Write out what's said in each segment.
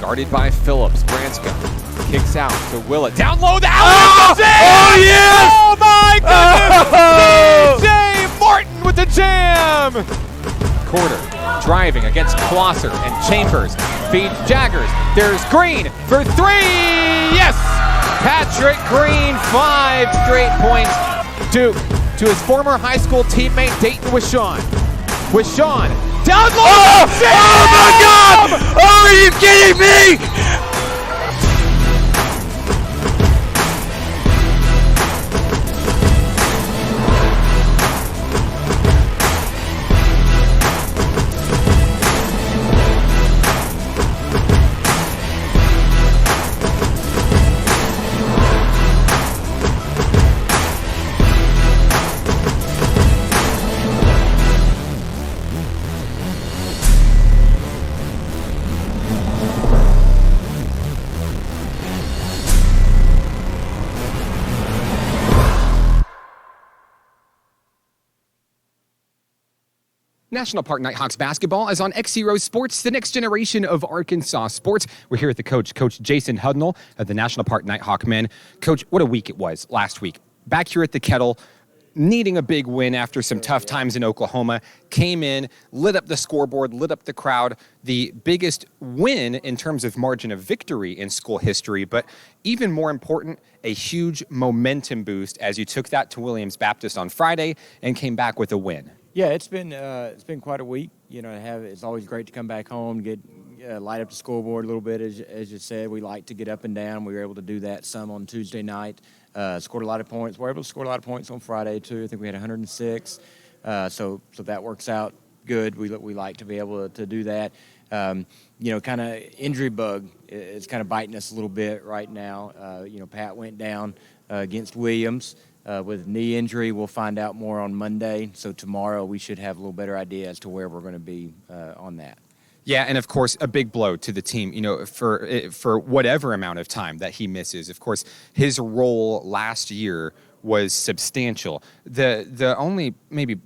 Guarded by Phillips. Branska kicks out to Willett. Down low, the alley! Oh, yes! Oh, my goodness! DJ Martin with the jam! Quarter driving against Closser and Chambers. Feeds Jaggers. There's Green for three! Yes! Patrick Green, 5 straight points. Duke to his former high school teammate Dayton Wishon. Wishon down low! Oh my God! Oh, are you kidding me? National Park Nighthawks basketball is on XZero Sports, the next generation of Arkansas sports. We're here with the coach, Coach Jason Hudnall of the National Park Nighthawk men. Coach, what a week it was last week. Back here at the Kettle, needing a big win after some tough times in Oklahoma. Came in, lit up the scoreboard, lit up the crowd. The biggest win in terms of margin of victory in school history, but even more important, a huge momentum boost as you took that to Williams Baptist on Friday and came back with a win. Yeah, it's been quite a week. You know, it's always great to come back home, get light up the scoreboard a little bit. As you said, we like to get up and down. We were able to do that some on Tuesday night. Scored a lot of points. We were able to score a lot of points on Friday too. I think we had 106. So that works out good. We like to be able to do that. You know, kind of injury bug is kind of biting us a little bit right now. You know, Pat went down against Williams. With knee injury, we'll find out more on Monday. So tomorrow we should have a little better idea as to where we're going to be on that. Yeah, and of course, a big blow to the team, you know, for whatever amount of time that he misses. Of course, his role last year was substantial. The only maybe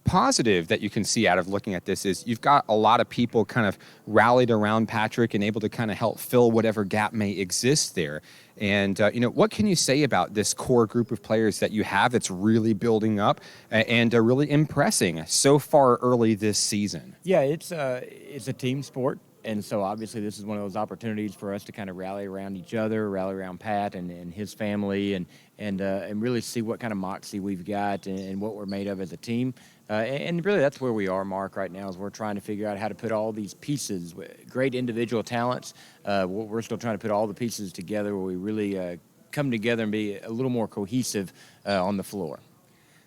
positive that you can see out of looking at this is you've got a lot of people kind of rallied around Patrick and able to kind of help fill whatever gap may exist there. And, you know, what can you say about this core group of players that you have that's really building up and really impressing so far early this season? Yeah, it's a team sport. And so obviously this is one of those opportunities for us to kind of rally around each other, rally around Pat and his family and really see what kind of moxie we've got and what we're made of as a team. And really that's where we are, Mark, right now is we're trying to figure out how to put all these pieces, great individual talents. We're still trying to put all the pieces together where we really come together and be a little more cohesive on the floor.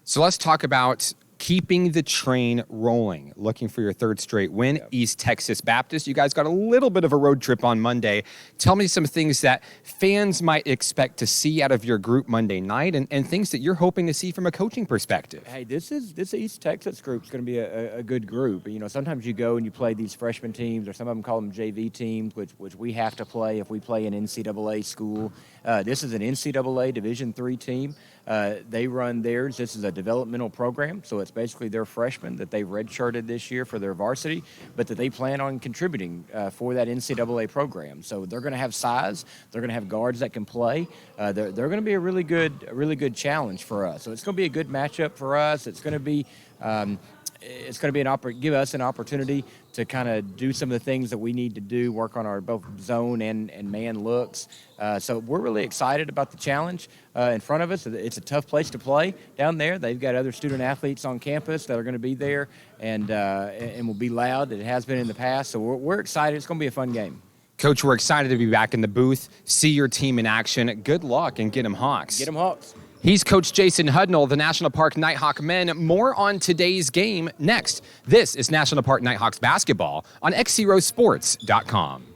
So let's talk about keeping the train rolling, looking for your third straight win. Yep. East Texas Baptist, you guys got a little bit of a road trip on Monday. Tell me some things that fans might expect to see out of your group Monday night and things that you're hoping to see from a coaching perspective. Hey, this East Texas group is going to be a good group. You know, sometimes you go and you play these freshman teams, or some of them call them JV teams, which we have to play if we play an NCAA school. This is an NCAA Division III team. They run theirs. This is a developmental program, so it's basically their freshmen that they've redshirted this year for their varsity, but that they plan on contributing for that NCAA program. So they're going to have size. They're going to have guards that can play. They're going to be a really good challenge for us. So it's going to be a good matchup for us. It's going to be give us an opportunity to kind of do some of the things that we need to do, work on our both zone and man looks. So we're really excited about the challenge in front of us. It's a tough place to play down there. They've got other student athletes on campus that are going to be there and will be loud. It has been in the past. So we're excited. It's going to be a fun game. Coach, we're excited to be back in the booth, see your team in action. Good luck and get 'em Hawks. Get 'em Hawks. He's Coach Jason Hudnall, the National Park Nighthawk men. More on today's game next. This is National Park Nighthawks basketball on XZeroSports.com.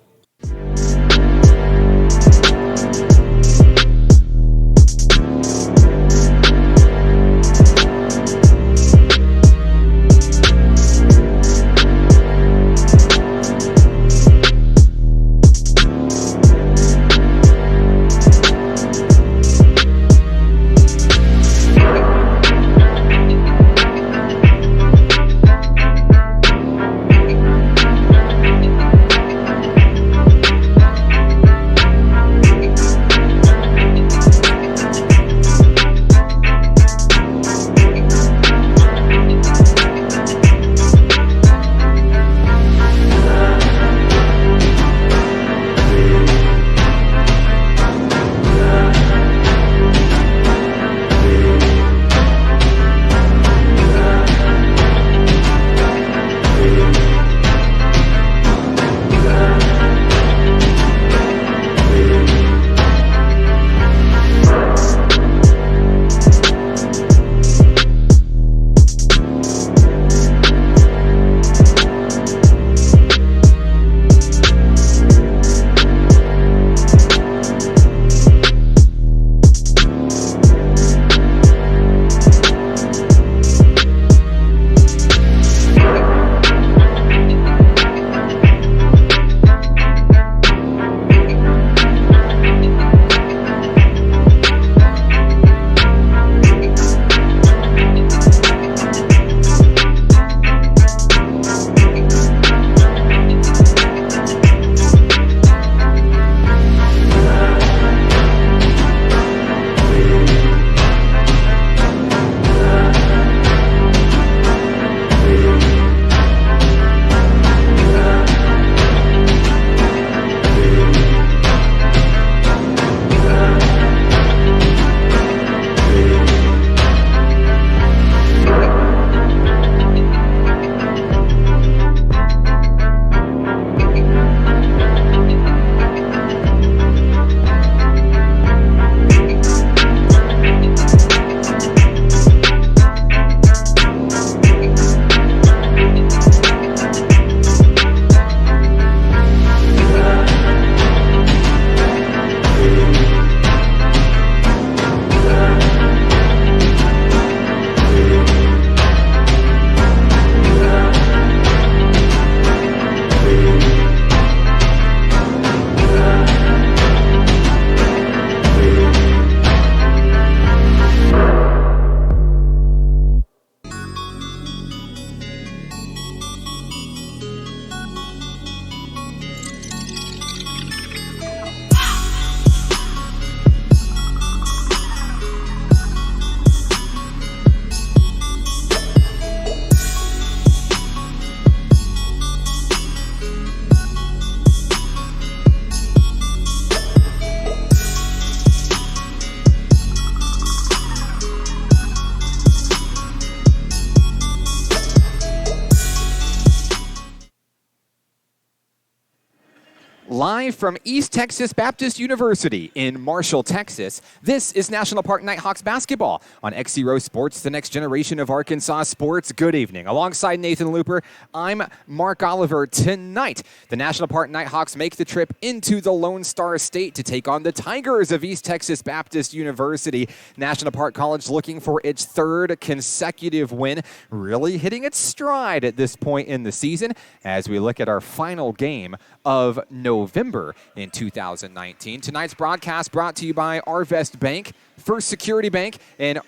Live from East Texas Baptist University in Marshall, Texas, this is National Park Nighthawks basketball on XZero Sports, the next generation of Arkansas sports. Good evening. Alongside Nathan Looper, I'm Mark Oliver. Tonight, the National Park Nighthawks make the trip into the Lone Star State to take on the Tigers of East Texas Baptist University. National Park College looking for its third consecutive win, really hitting its stride at this point in the season as we look at our final game of November in 2019. Tonight's broadcast brought to you by Arvest Bank, First Security Bank, and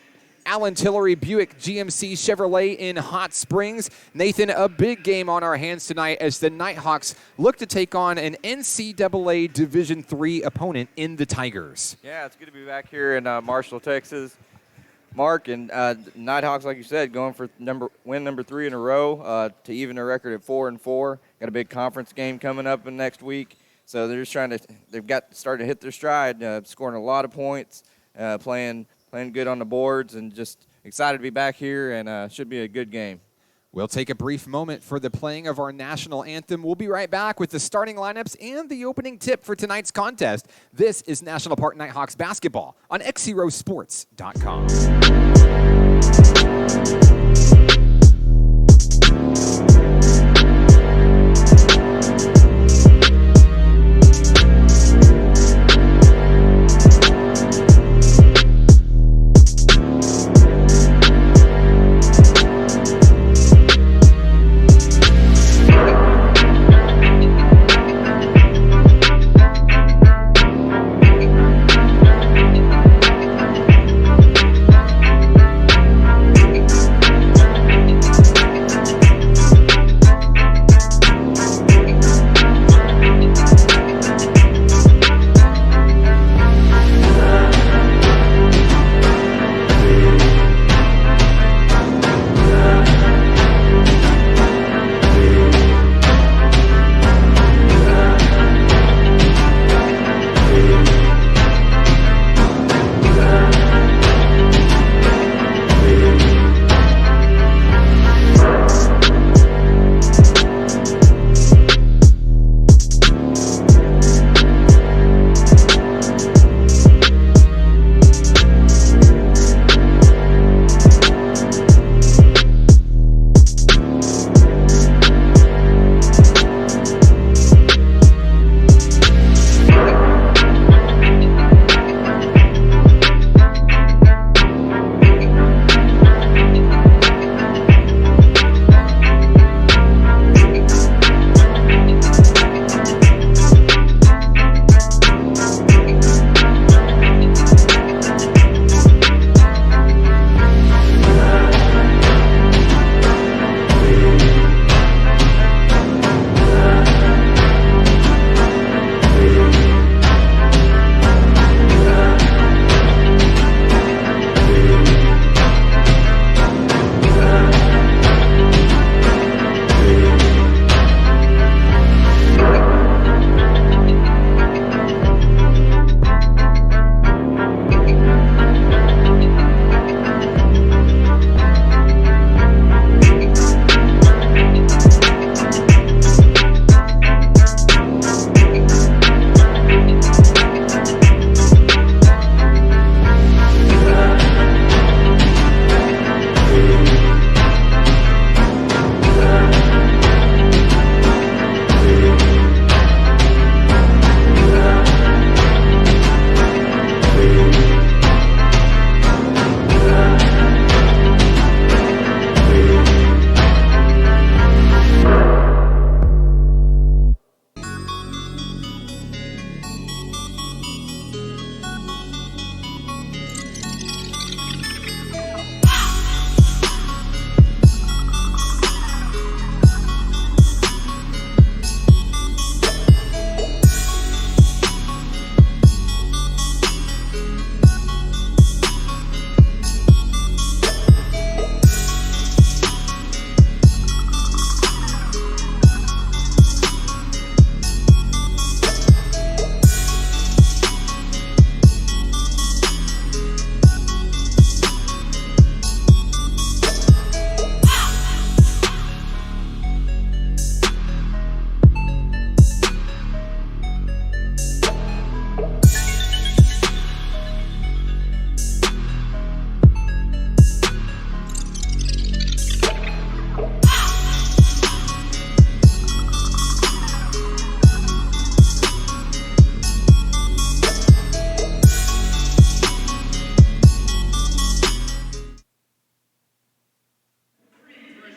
Allen Tillery Buick GMC Chevrolet in Hot Springs. Nathan, a big game on our hands tonight as the Nighthawks look to take on an NCAA Division III opponent in the Tigers. Yeah, it's good to be back here in Marshall, Texas. Mark, and Nighthawks, like you said, going for win number 3 in a row to even their record at 4-4. Got a big conference game coming up in next week, so they're just starting to hit their stride, scoring a lot of points, playing good on the boards, and just excited to be back here, and should be a good game. We'll take a brief moment for the playing of our national anthem. We'll be right back with the starting lineups and the opening tip for tonight's contest. This is National Park Nighthawks basketball on XZeroSports.com.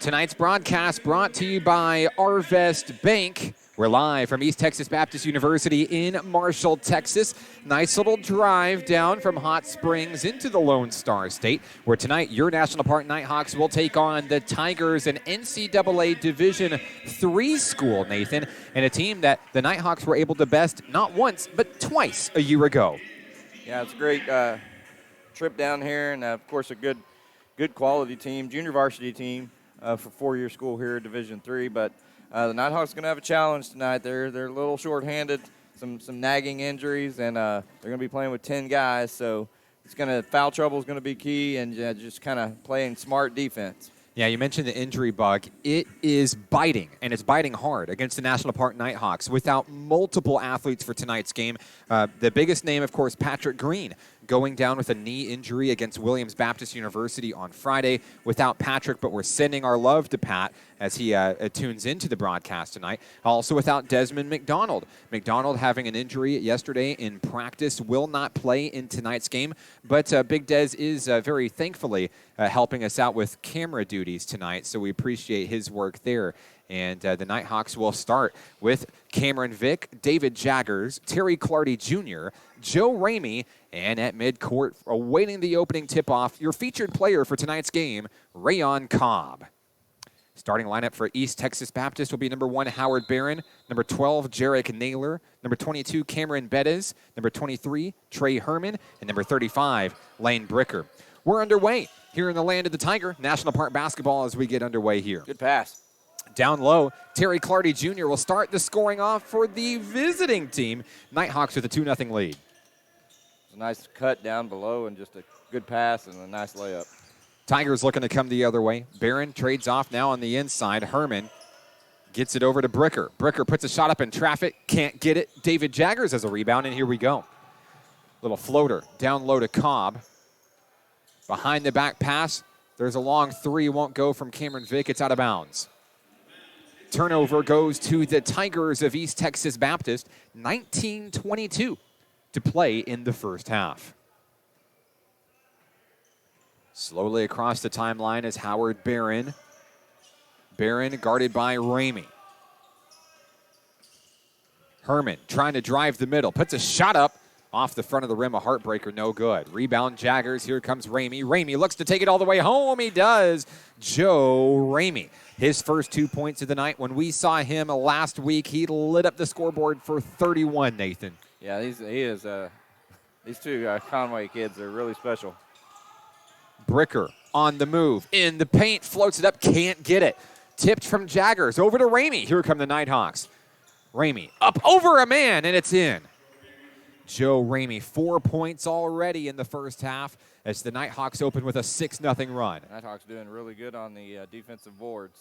Tonight's broadcast brought to you by Arvest Bank. We're live from East Texas Baptist University in Marshall, Texas. Nice little drive down from Hot Springs into the Lone Star State, where tonight your National Park Nighthawks will take on the Tigers, an NCAA Division III school, Nathan, and a team that the Nighthawks were able to best not once, but twice a year ago. Yeah, it's a great trip down here, and of course a good quality team, junior varsity team for four-year school here at Division III. But the Nighthawks going to have a challenge tonight. They're a little short-handed, some nagging injuries, and they're going to be playing with 10 guys. So foul trouble is going to be key, and just kind of playing smart defense. Yeah, you mentioned the injury bug. It is biting, and it's biting hard against the National Park Nighthawks. Without multiple athletes for tonight's game, the biggest name, of course, Patrick Green, going down with a knee injury against Williams Baptist University on Friday. Without Patrick, but we're sending our love to Pat as he tunes into the broadcast tonight. Also without Desmond McDonald. McDonald having an injury yesterday in practice, will not play in tonight's game, but Big Des is very thankfully helping us out with camera duties tonight, so we appreciate his work there. And the Nighthawks will start with Cameron Vick, David Jaggers, Terry Clardy Jr., Joe Ramey, and at midcourt, awaiting the opening tip-off, your featured player for tonight's game, Rayon Cobb. Starting lineup for East Texas Baptist will be number 1, Howard Barron, number 12, Jarek Naylor, number 22, Cameron Bettis, number 23, Trey Herman, and number 35, Lane Bricker. We're underway here in the land of the Tiger, National Park basketball as we get underway here. Good pass. Down low, Terry Clardy Jr. will start the scoring off for the visiting team. Nighthawks with a 2-0 lead. It's a nice cut down below and just a good pass and a nice layup. Tigers looking to come the other way. Barron trades off now on the inside. Herman gets it over to Bricker. Bricker puts a shot up in traffic, can't get it. David Jaggers has a rebound, and here we go. Little floater down low to Cobb. Behind the back pass, there's a long three, won't go from Cameron Vick. It's out of bounds. Turnover goes to the Tigers of East Texas Baptist, 19:22 to play in the first half. Slowly across the timeline is Howard Barron. Barron guarded by Ramey. Herman trying to drive the middle, puts a shot up off the front of the rim, a heartbreaker, no good. Rebound Jaggers, here comes Ramey. Ramey looks to take it all the way home, he does. Joe Ramey, his first 2 points of the night. When we saw him last week, he lit up the scoreboard for 31, Nathan. Yeah, these two Conway kids are really special. Bricker on the move, in the paint, floats it up, can't get it. Tipped from Jaggers, over to Ramey. Here come the Nighthawks. Ramey up over a man, and it's in. Joe Ramey, 4 points already in the first half as the Nighthawks open with a 6-0 run. Nighthawks doing really good on the defensive boards.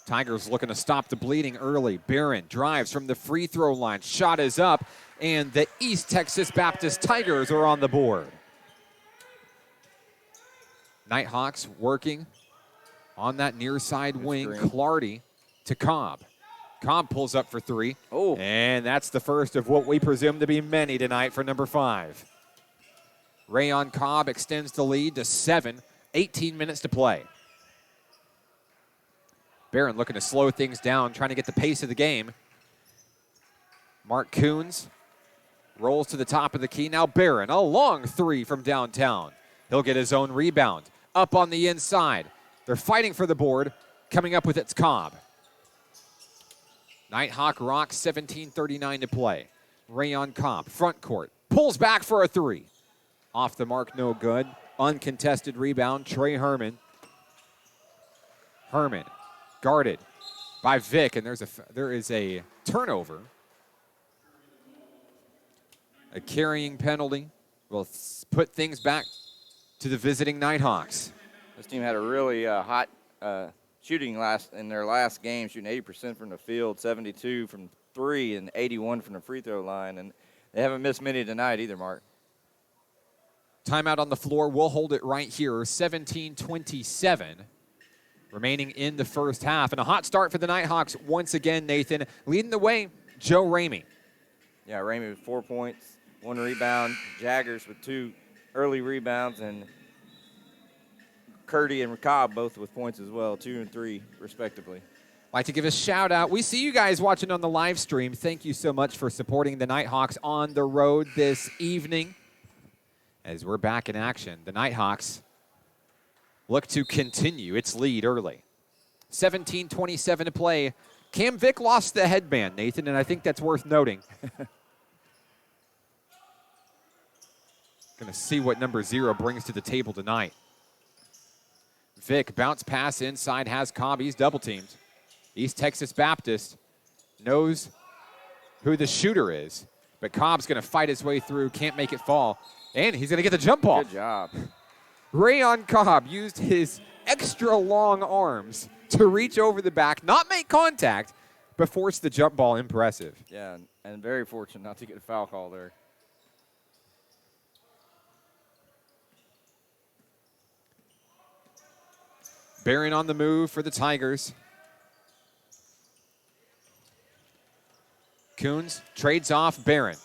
Tigers looking to stop the bleeding early. Barron drives from the free throw line. Shot is up, and the East Texas Baptist Tigers are on the board. Nighthawks working on that near side wing. Clardy to Cobb. Cobb pulls up for three. Oh. And that's the first of what we presume to be many tonight for number 5. Rayon Cobb extends the lead to 7. 18 minutes to play. Barron looking to slow things down, trying to get the pace of the game. Mark Coons rolls to the top of the key. Now Barron, a long three from downtown. He'll get his own rebound. Up on the inside. They're fighting for the board. Coming up with it's Cobb. Nighthawk rocks, 17:39 to play. Rayon Cobb, front court. Pulls back for a three. Off the mark, no good. Uncontested rebound, Trey Herman. Herman guarded by Vick, and there is a turnover. A carrying penalty will put things back to the visiting Nighthawks. This team had a really hot shooting in their last game, shooting 80% from the field, 72 from three, and 81 from the free throw line. And they haven't missed many tonight either, Mark. Timeout on the floor. We'll hold it right here. 17:27 remaining in the first half. And a hot start for the Nighthawks once again, Nathan. Leading the way, Joe Ramey. Yeah, Ramey with 4 points, 1 rebound. Jaggers with 2 early rebounds. And Curdy and Cobb both with points as well, 2 and 3 respectively. Like to give a shout out. We see you guys watching on the live stream. Thank you so much for supporting the Nighthawks on the road this evening. As we're back in action, the Nighthawks look to continue its lead early. 17:27 to play. Cam Vick lost the headband, Nathan, and I think that's worth noting. Going to see what number 0 brings to the table tonight. Vick, bounce pass inside, has Cobb. He's double teamed. East Texas Baptist knows who the shooter is, but Cobb's going to fight his way through, can't make it fall, and he's going to get the jump ball. Good job. Rayon Cobb used his extra long arms to reach over the back, not make contact, but force the jump ball. Impressive. Yeah, and very fortunate not to get a foul call there. Barron on the move for the Tigers. Coons trades off Barron.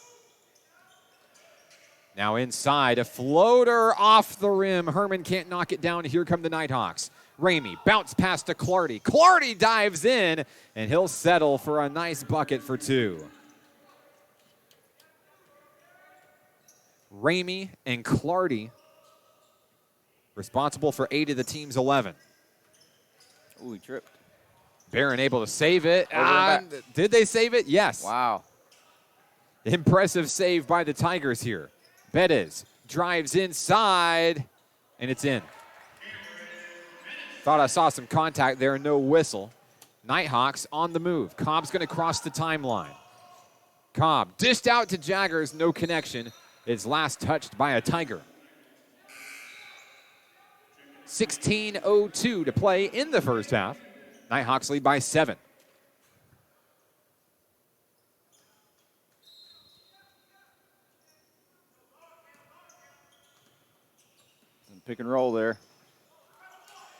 Now inside, a floater off the rim. Herman can't knock it down. Here come the Nighthawks. Ramey, bounce pass to Clardy. Clardy dives in, and he'll settle for a nice bucket for 2. Ramey and Clardy responsible for 8 of the team's 11. Ooh, he tripped. Barron able to save it. Over and Did they save it? Yes. Wow. Impressive save by the Tigers here. Bettis drives inside, and it's in. Thought I saw some contact there, no whistle. Nighthawks on the move. Cobb's going to cross the timeline. Cobb dished out to Jaggers, no connection. It's last touched by a Tiger. 16:02 to play in the first half. Nighthawks lead by 7. Pick and roll there.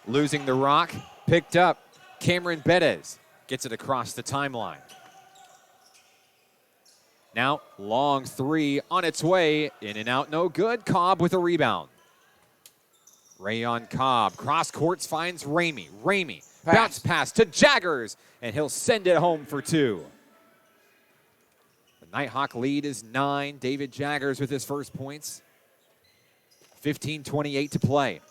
Losing the rock, picked up. Cameron Bettis gets it across the timeline. Now, long 3 on its way. In and out, no good. Cobb with a rebound. Rayon Cobb, cross courts, finds Ramey. Ramey, bounce pass to Jaggers, and he'll send it home for 2. The Nighthawk lead is 9. David Jaggers with his first points. 15:28 to play.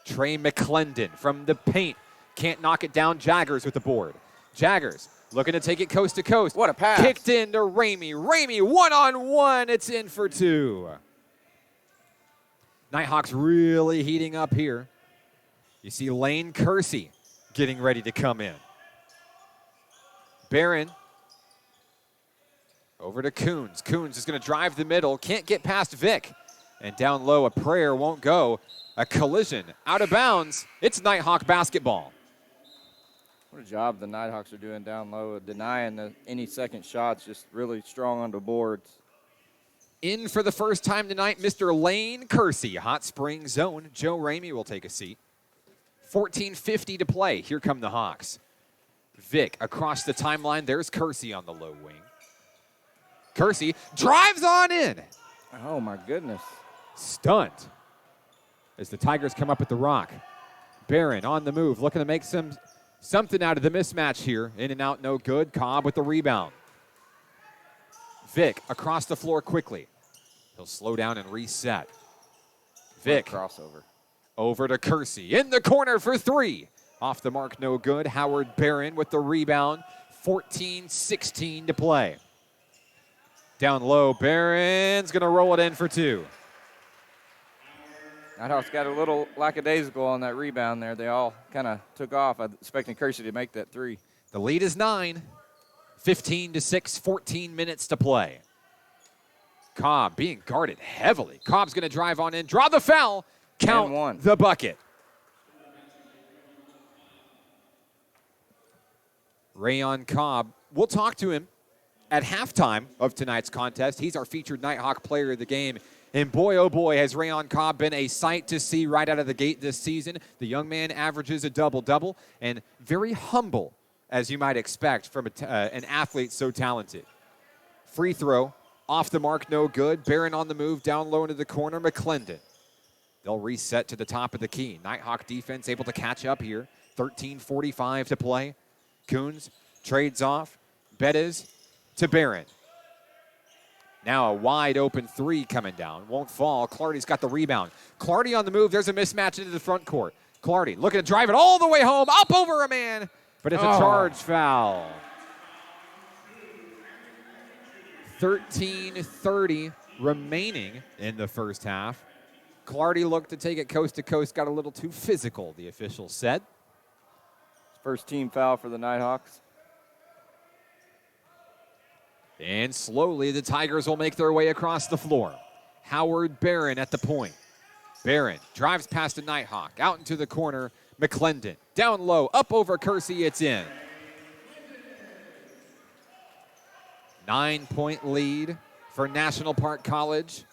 Trey McClendon from the paint. Can't knock it down. Jaggers with the board. Jaggers looking to take it coast to coast. What a pass. Kicked into Ramey. Ramey one-on-one. It's in for 2. Nighthawks really heating up here. You see Lane Kersey getting ready to come in. Barron over to Coons. Coons is going to drive the middle. Can't get past Vick. And down low, a prayer won't go. A collision out of bounds. It's Nighthawk basketball. What a job the Nighthawks are doing down low, denying any second shots, just really strong on the boards. In for the first time tonight, Mr. Lane Kersey. Hot Spring zone. Joe Ramey will take a seat. 14:50 to play. Here come the Hawks. Vick across the timeline. There's Kersey on the low wing. Kersey drives on in. Oh, my goodness. Stunt as the Tigers come up with the rock. Barron on the move, looking to make something out of the mismatch here. In and out, no good. Cobb with the rebound. Vick across the floor quickly. He'll slow down and reset. Vick Crossover. over to Kersey. In the corner for 3. Off the mark, no good. Howard Barron with the rebound. 14:16 to play. Down low, Barron's going to roll it in for 2. Nighthawks got a little lackadaisical on that rebound there. They all kind of took off. I was expecting Kersey to make that 3. The lead is 9. 15-6, 14 minutes to play. Cobb being guarded heavily. Cobb's going to drive on in, draw the foul, count And 1. the bucket. Rayon Cobb, we'll talk to him at halftime of tonight's contest. He's our featured Nighthawk player of the game. And boy, oh boy, has Rayon Cobb been a sight to see right out of the gate this season. The young man averages a double-double and very humble, as you might expect from an athlete so talented. Free throw, off the mark, no good. Barron on the move, down low into the corner, McClendon. They'll reset to the top of the key. Nighthawk defense able to catch up here. 13:45 to play. Coons trades off. Bettis to Barron. Now a wide open three coming down. Won't fall. Clardy's got the rebound. Clardy on the move. There's a mismatch into the front court. Clardy looking to drive it all the way home. Up over a man. But it's a charge foul. 13:30 remaining in the first half. Clardy looked to take it coast to coast. Got a little too physical, the official said. First team foul for the Nighthawks. And slowly the Tigers will make their way across the floor. Howard Barron at the point. Barron drives past a Nighthawk. Out into the corner. McClendon. Down low. Up over Kersey. It's in. 9-point lead for National Park College.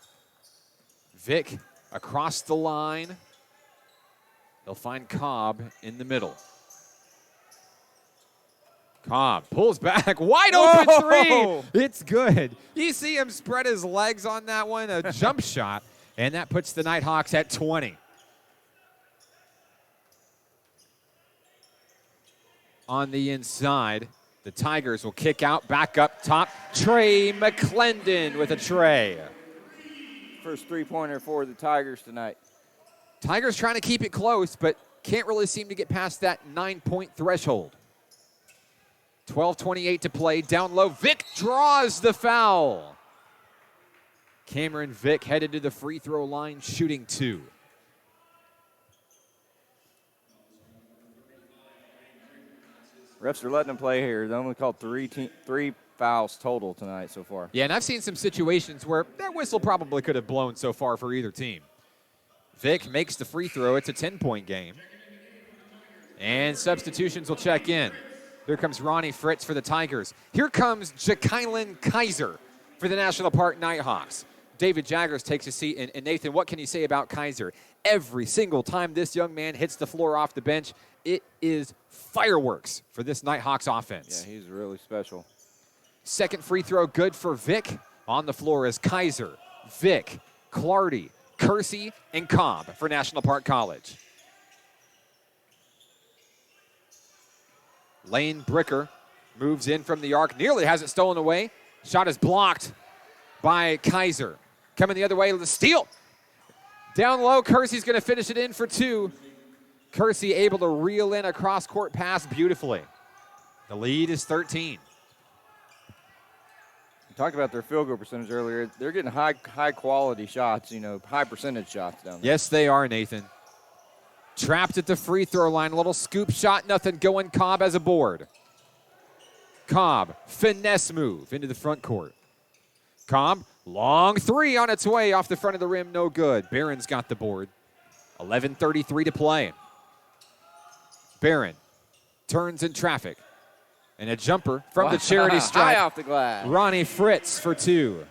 Vic across the line. They'll find Cobb in the middle. Cobb pulls back, wide open three. It's good. You see him spread his legs on that one, a jump shot, and that puts the Nighthawks at 20. On the inside, the Tigers will kick out, back up top. Trey McClendon with a tray. First three-pointer for the Tigers tonight. Tigers trying to keep it close, but can't really seem to get past that 9-point threshold. 12:28 to play. Down low. Vic draws the foul. Cameron Vic headed to the free throw line, shooting 2. Refs are letting them play here. They only called three fouls total tonight so far. Yeah, and I've seen some situations where that whistle probably could have blown so far for either team. Vic makes the free throw. It's a 10-point game. And substitutions will check in. Here comes Ronnie Fritz for the Tigers. Here comes Ja'Kylan Kaiser for the National Park Nighthawks. David Jaggers takes a seat. And Nathan, what can you say about Kaiser? Every single time this young man hits the floor off the bench, it is fireworks for this Nighthawks offense. Yeah, he's really special. Second free throw good for Vic. On the floor is Kaiser, Vic, Clardy, Kersey, and Cobb for National Park College. Lane Bricker moves in from the arc, nearly has it stolen away. Shot is blocked by Kaiser. Coming the other way, the steal. Down low, Kersey's going to finish it in for 2. Kersey able to reel in a cross-court pass beautifully. The lead is 13. We talked about their field goal percentage earlier. They're getting high quality shots, high percentage shots down there. Yes, they are, Nathan. Trapped at the free throw line. A little scoop shot, nothing going. Cobb has a board. Cobb, finesse move into the front court. Cobb, long three on its way off the front of the rim, no good. Barron's got the board. 11:33 to play. Barron turns in traffic. And a jumper from the charity stripe. High off the glass. Ronnie Fritz for 2.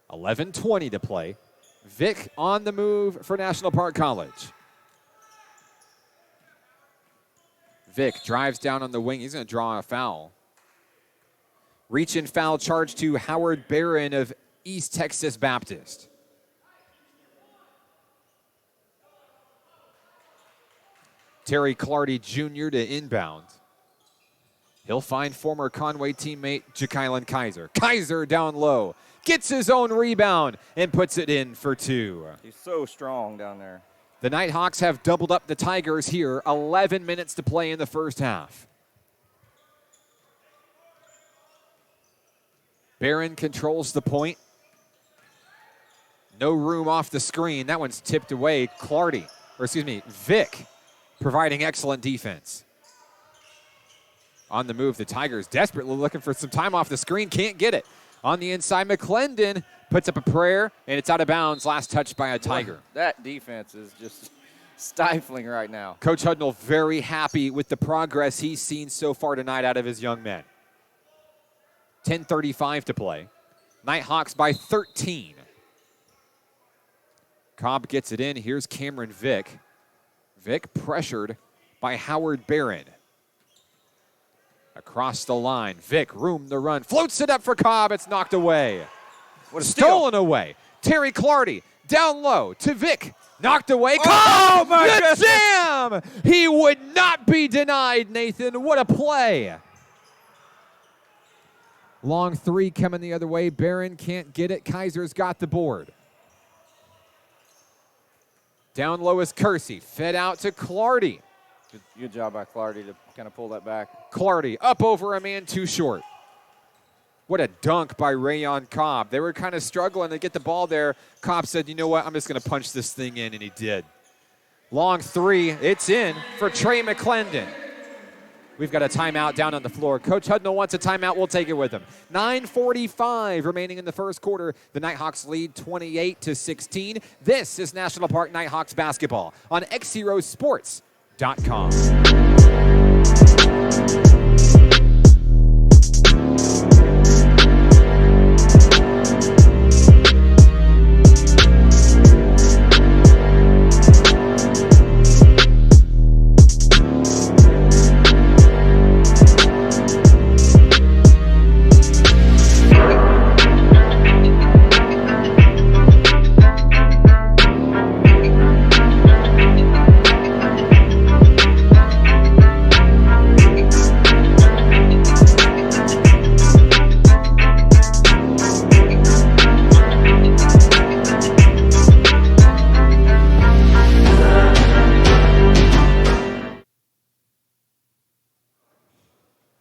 11:20 to play. Vic on the move for National Park College. Vic drives down on the wing. He's going to draw a foul. Reach and foul charge to Howard Barron of East Texas Baptist. Terry Clardy Jr. to inbound. He'll find former Conway teammate Ja'Kylan Kaiser. Kaiser down low. Gets his own rebound and puts it in for 2. He's so strong down there. The Nighthawks have doubled up the Tigers here. 11 minutes to play in the first half. Barron controls the point. No room off the screen. That one's tipped away. Vic providing excellent defense. On the move, the Tigers desperately looking for some time off the screen. Can't get it. On the inside, McClendon puts up a prayer, and it's out of bounds. Last touch by a Tiger. That defense is just stifling right now. Coach Hudnall very happy with the progress he's seen so far tonight out of his young men. 10:35 to play. Nighthawks by 13. Cobb gets it in. Here's Cameron Vic. Vic pressured by Howard Barron. Across the line, Vic, room to run. Floats it up for Cobb. It's knocked away. What a Stolen away. Terry Clardy Down low to Vic. Knocked away. Oh, my the goodness. jam! He would not be denied, Nathan. What a play. Long three coming the other way. Barron can't get it. Kaiser's got the board. Down low is Kersey. Fed out to Clardy. Good job by Clardy to kind of pull that back. Clardy up over a man too short. What a dunk by Rayon Cobb. They were kind of struggling to get the ball there. Cobb said, you know what, I'm just going to punch this thing in, and he did. Long three, it's in for Trey McClendon. We've got a timeout down on the floor. Coach Hudnall wants a timeout. We'll take it with him. 9:45 remaining in the first quarter. The Nighthawks lead 28-16. This is National Park Nighthawks basketball on XZeroSports.com.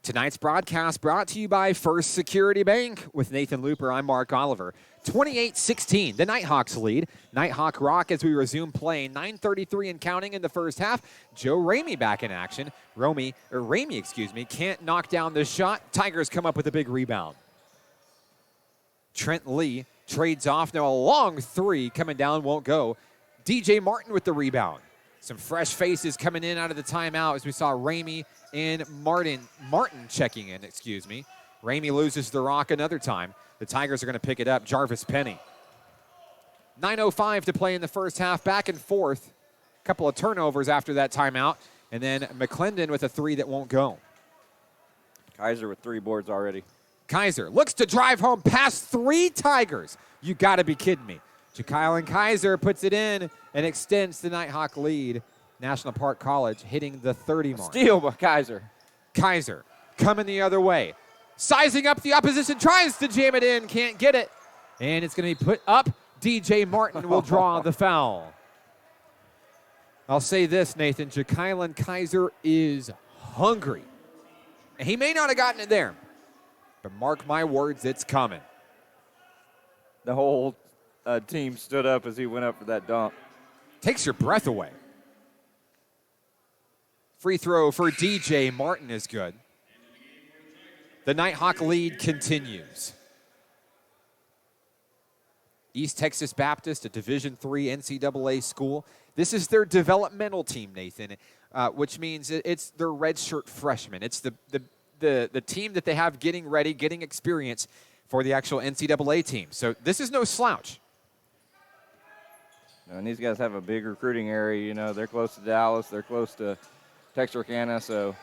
Tonight's broadcast brought to you by First Security Bank. With Nathan Looper, I'm Mark Oliver. 28-16, the Nighthawks lead. Nighthawk rock as we resume play. 9:33 and counting in the first half. Joe Ramey back in action. Ramey, can't knock down the shot. Tigers come up with a big rebound. Trent Lee trades off. Now a long three coming down, won't go. DJ Martin with the rebound. Some fresh faces coming in out of the timeout as we saw Ramey and Martin checking in, Ramey loses the rock another time. The Tigers are going to pick it up. Jarvis Penny. 9:05 to play in the first half. Back and forth. A couple of turnovers after that timeout. And then McClendon with a three that won't go. Kaiser with 3 boards already. Kaiser looks to drive home past 3 Tigers. You got to be kidding me. Ja'Kylan Kaiser puts it in and extends the Nighthawk lead. National Park College hitting the 30 mark. Steal by Kaiser. Kaiser coming the other way. Sizing up the opposition, tries to jam it in, can't get it. And it's going to be put up. DJ Martin will draw the foul. I'll say this, Nathan. Ja'Kylan Kaiser is hungry. And he may not have gotten it there, but mark my words, it's coming. The whole team stood up as he went up for that dunk. Takes your breath away. Free throw for DJ Martin is good. The Nighthawk lead continues. East Texas Baptist, a Division III NCAA school. This is their developmental team, Nathan, which means it's their redshirt freshmen. It's the team that they have getting ready, getting experience for the actual NCAA team. So this is no slouch. And these guys have a big recruiting area. You know, they're close to Dallas. They're close to Texarkana. So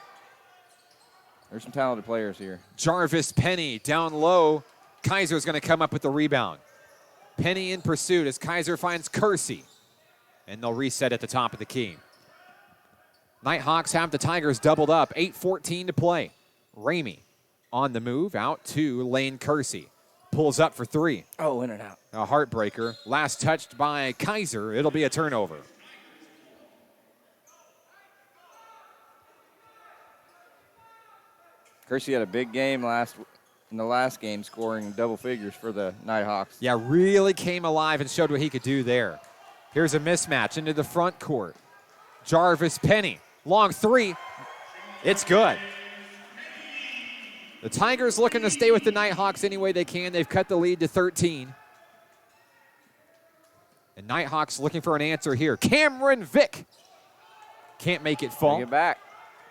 there's some talented players here. Jarvis Penny down low. Kaiser's going to come up with the rebound. Penny in pursuit as Kaiser finds Kersey. And they'll reset at the top of the key. Nighthawks have the Tigers doubled up. 8:14 to play. Ramey on the move out to Lane Kersey. Pulls up for 3. Oh, in and out. A heartbreaker. Last touched by Kaiser. It'll be a turnover. Kersey had a big game in the last game, scoring double figures for the Nighthawks. Yeah, really came alive and showed what he could do there. Here's a mismatch into the front court. Jarvis Penny. Long 3. It's good. The Tigers looking to stay with the Nighthawks any way they can. They've cut the lead to 13. And Nighthawks looking for an answer here. Cameron Vick can't make it fall. Bring it back.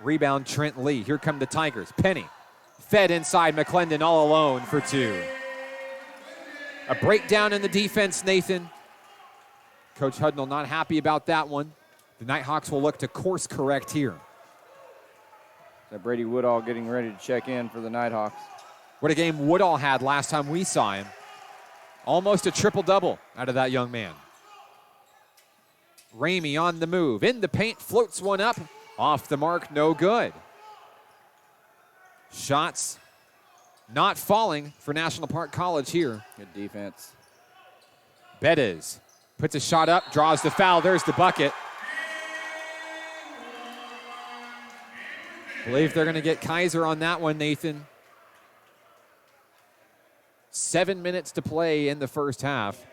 Rebound Trent Lee. Here come the Tigers. Penny fed inside. McClendon all alone for 2. A breakdown in the defense, Nathan. Coach Hudnall not happy about that one. The Nighthawks will look to course correct here. That Brady Woodall getting ready to check in for the Nighthawks. What a game Woodall had last time we saw him. Almost a triple-double out of that young man. Ramey on the move. In the paint, floats one up. Off the mark, no good. Shots not falling for National Park College here. Good defense. Bettis puts a shot up, draws the foul. There's the bucket. Believe they're going to get Kaiser on that one, Nathan. 7 minutes to play in the first half.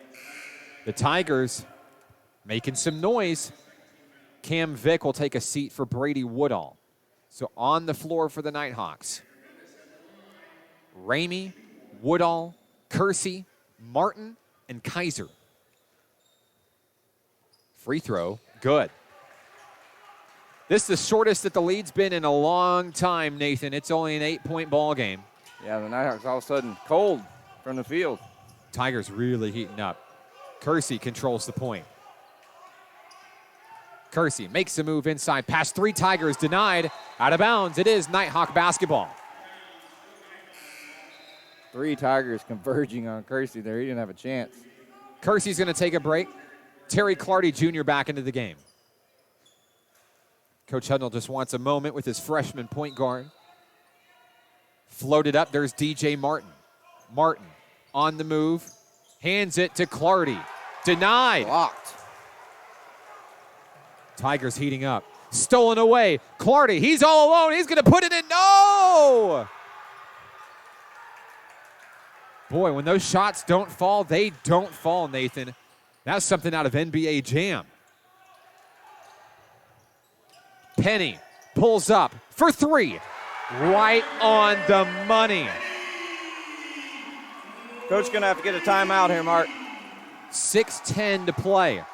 The Tigers making some noise. Cam Vick will take a seat for Brady Woodall. So on the floor for the Nighthawks. Ramey, Woodall, Kersey, Martin, and Kaiser. Free throw, good. This is the shortest that the lead's been in a long time, Nathan. It's only an 8-point ball game. Yeah, the Nighthawks all of a sudden cold from the field. Tigers really heating up. Kersey controls the point. Kersey makes a move inside. Past 3 Tigers denied. Out of bounds. It is Nighthawk basketball. 3 Tigers converging on Kersey there. He didn't have a chance. Kersey's going to take a break. Terry Clardy Jr. back into the game. Coach Hudnall just wants a moment with his freshman point guard. Floated up. There's DJ Martin. Martin on the move. Hands it to Clardy. Denied. Blocked. Tigers heating up. Stolen away. Clardy, he's all alone. He's going to put it in. No! Boy, when those shots don't fall, they don't fall, Nathan. That's something out of NBA Jam. Penny pulls up for 3. Right on the money. Coach going to have to get a timeout here, Mark. 6:10 to play.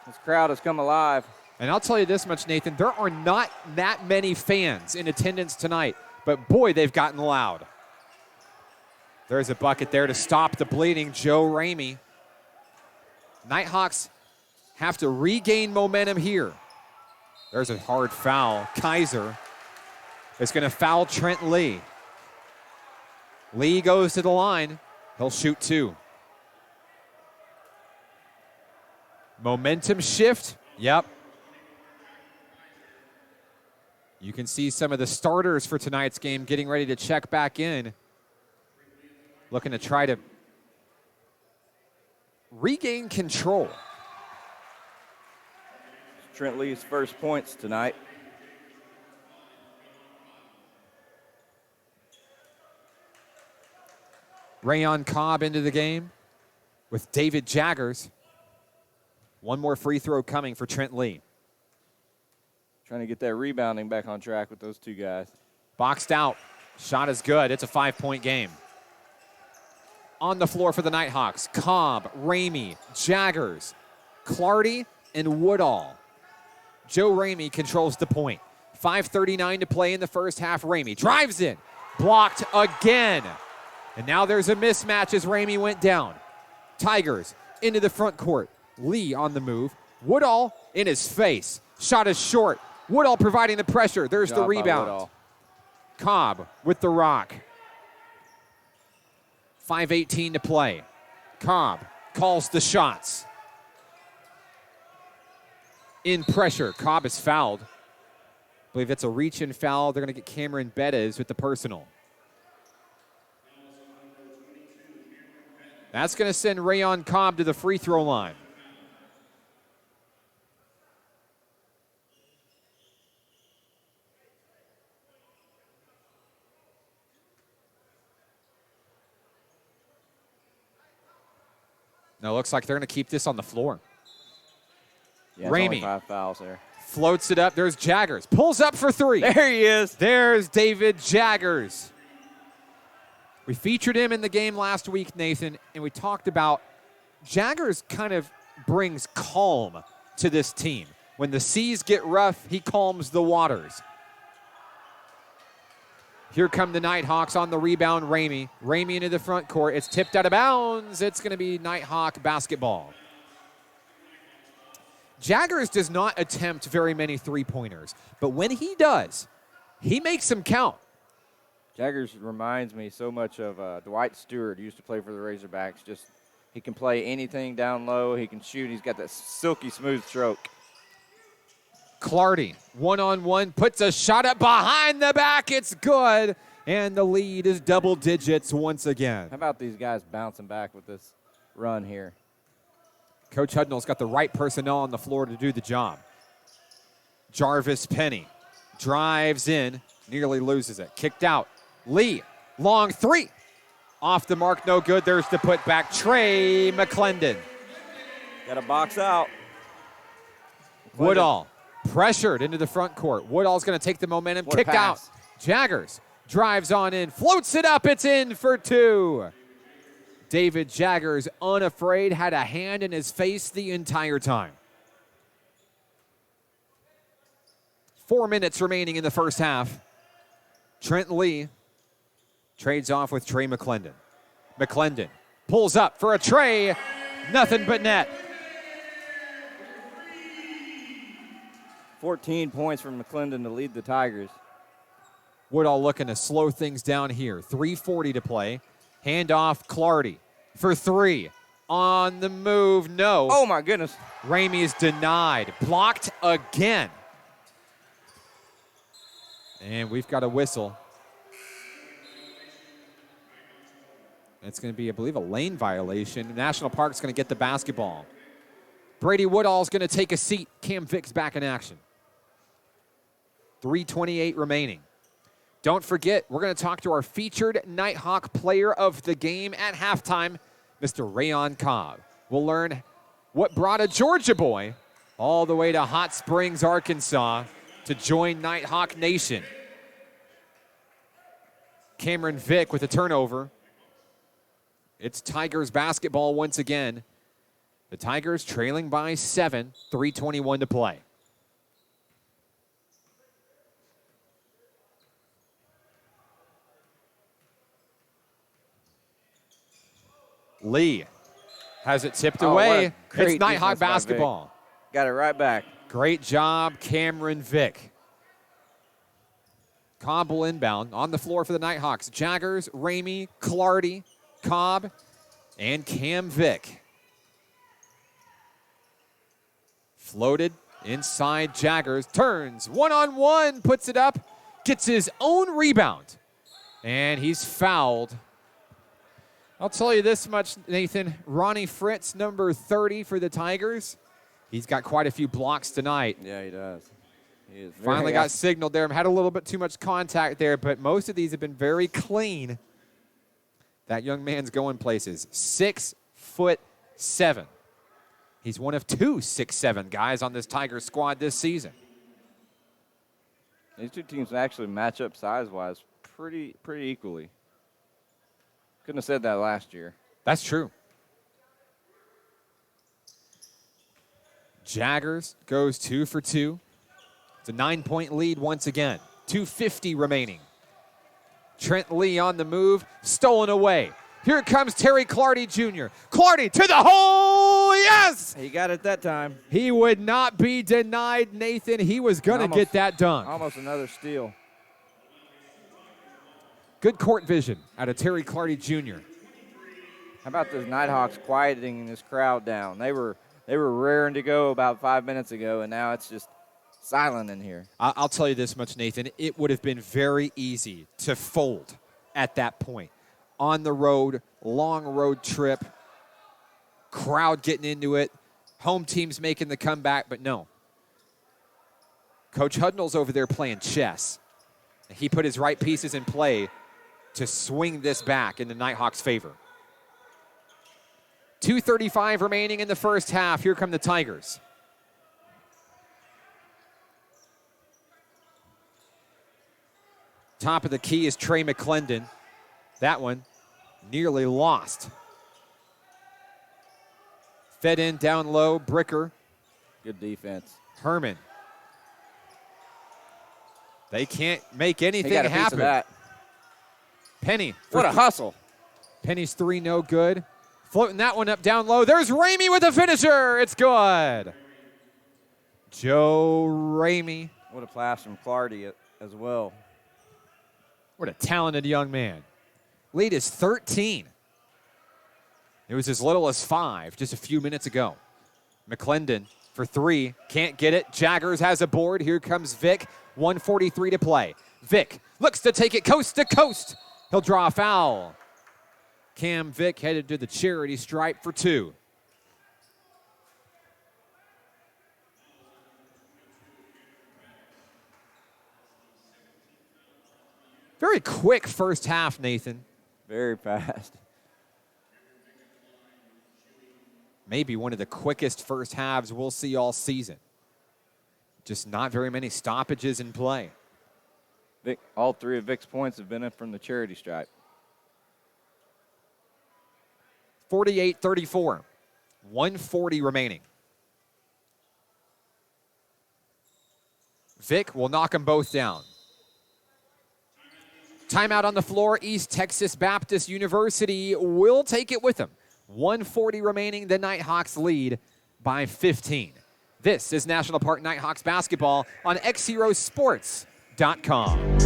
This crowd has come alive. And I'll tell you this much, Nathan. There are not that many fans in attendance tonight, but boy, they've gotten loud. There's a bucket there to stop the bleeding. Joe Ramey. Nighthawks have to regain momentum here. There's a hard foul. Kaiser is going to foul Trent Lee. Lee goes to the line. He'll shoot 2. Momentum shift. Yep. You can see some of the starters for tonight's game getting ready to check back in. Looking to try to regain control. Trent Lee's first points tonight. Rayon Cobb into the game with David Jaggers. One more free throw coming for Trent Lee. Trying to get that rebounding back on track with those 2 guys. Boxed out. Shot is good. It's a 5-point game. On the floor for the Nighthawks, Cobb, Ramey, Jaggers, Clardy, and Woodall. Joe Ramey controls the point. 5:39 to play in the first half. Ramey drives in. Blocked again. And now there's a mismatch as Ramey went down. Tigers into the front court. Lee on the move. Woodall in his face. Shot is short. Woodall providing the pressure. There's the rebound. Cobb with the rock. 5:18 to play. Cobb calls the shots. In pressure. Cobb is fouled. I believe that's a reach-in foul. They're going to get Cameron Bettis with the personal. That's going to send Rayon Cobb to the free throw line. Now it looks like they're going to keep this on the floor. Yeah, it's only Ramey 5 fouls there. floats it up. There's Jaggers. Pulls up for 3. There he is. There's David Jaggers. We featured him in the game last week, Nathan, and we talked about Jaggers kind of brings calm to this team. When the seas get rough, he calms the waters. Here come the Nighthawks on the rebound, Ramey. Ramey into the front court. It's tipped out of bounds. It's going to be Nighthawk basketball. Jaggers does not attempt very many three-pointers, but when he does, he makes them count. Jaggers reminds me so much of Dwight Stewart, who used to play for the Razorbacks. Just He can play anything down low. He can shoot. He's got that silky smooth stroke. Clardy, one-on-one, puts a shot up behind the back. It's good. And the lead is double digits once again. How about these guys bouncing back with this run here? Coach Hudnall's got the right personnel on the floor to do the job. Jarvis Penny drives in, nearly loses it. Kicked out. Lee, long three. Off the mark, no good. There's the put back. Trey McClendon. Got to box out. Woodall pressured into the front court. Woodall's going to take the momentum. What a Kick out. pass. Jaggers drives on in, floats it up. It's in for two. David Jaggers, unafraid, had a hand in his face the entire time. 4 minutes remaining in the first half. Trent Lee trades off with Trey McClendon. McClendon pulls up for a tray. Nothing but net. 14 points from McClendon to lead the Tigers. Woodall looking to slow things down here. 3:40 to play. Handoff Clardy for three. On the move, no. Oh, my goodness. Ramey is denied. Blocked again. And we've got a whistle. It's going to be, I believe, a lane violation. National Park's going to get the basketball. Brady Woodall's going to take a seat. Cam Vick's back in action. 3:28 remaining. Don't forget, we're going to talk to our featured Nighthawk player of the game at halftime, Mr. Rayon Cobb. We'll learn what brought a Georgia boy all the way to Hot Springs, Arkansas to join Nighthawk Nation. Cameron Vick with a turnover. It's Tigers basketball once again. The Tigers trailing by 7, 3:21 to play. Lee has it tipped away. It's Nighthawk basketball. Got it right back. Great job, Cameron Vick. Cobb will inbound on the floor for the Nighthawks. Jaggers, Ramey, Clardy, Cobb, and Cam Vick. Floated inside Jaggers. Turns one-on-one, puts it up, gets his own rebound. And he's fouled. I'll tell you this much, Nathan. Ronnie Fritz, number 30 for the Tigers. He's got quite a few blocks tonight. Yeah, he does. He is Finally got signaled there. Had a little bit too much contact there, but most of these have been very clean. That young man's going places. 6'7". He's one of two 6'7" guys on this Tigers squad this season. These two teams actually match up size-wise pretty equally. Couldn't have said that last year. That's true. Jaggers goes 2 for 2. It's a 9-point lead once again. 2:50 remaining. Trent Lee on the move, stolen away. Here comes Terry Clardy Jr. Clardy to the hole, yes! He got it that time. He would not be denied, Nathan. He was going to get that dunk. Almost another steal. Good court vision out of Terry Clardy Jr. How about those Nighthawks quieting this crowd down? They were raring to go about 5 minutes ago, and now it's just silent in here. I'll tell you this much, Nathan. It would have been very easy to fold at that point. On the road, long road trip, crowd getting into it, home teams making the comeback, but no. Coach Hudnall's over there playing chess. He put his right pieces in play to swing this back in the Nighthawks' favor. 2:35 remaining in the first half. Here come the Tigers. Top of the key is Trey McClendon. That one nearly lost. Fed in down low, Bricker. Good defense. Herman. They can't make anything He got a piece of happen. that. Penny. What a hustle. Penny's three, no good. Floating that one up down low. There's Ramey with the finisher. It's good. Joe Ramey. What a pass from Clardy as well. What a talented young man. Lead is 13. It was as little as 5 just a few minutes ago. McClendon for 3, can't get it. Jaggers has a board. Here comes Vic, 1:43 to play. Vic looks to take it coast to coast. He'll draw a foul. Cam Vic headed to the charity stripe for 2. Very quick first half, Nathan. Very fast. Maybe one of the quickest first halves we'll see all season. Just not very many stoppages in play. Vic, all 3 of Vic's points have been in from the charity stripe. 48-34. 1:40 remaining. Vic will knock them both down. Timeout on the floor. East Texas Baptist University will take it with them. 1:40 remaining. The Nighthawks lead by 15. This is National Park Nighthawks basketball on XZeroSports.com.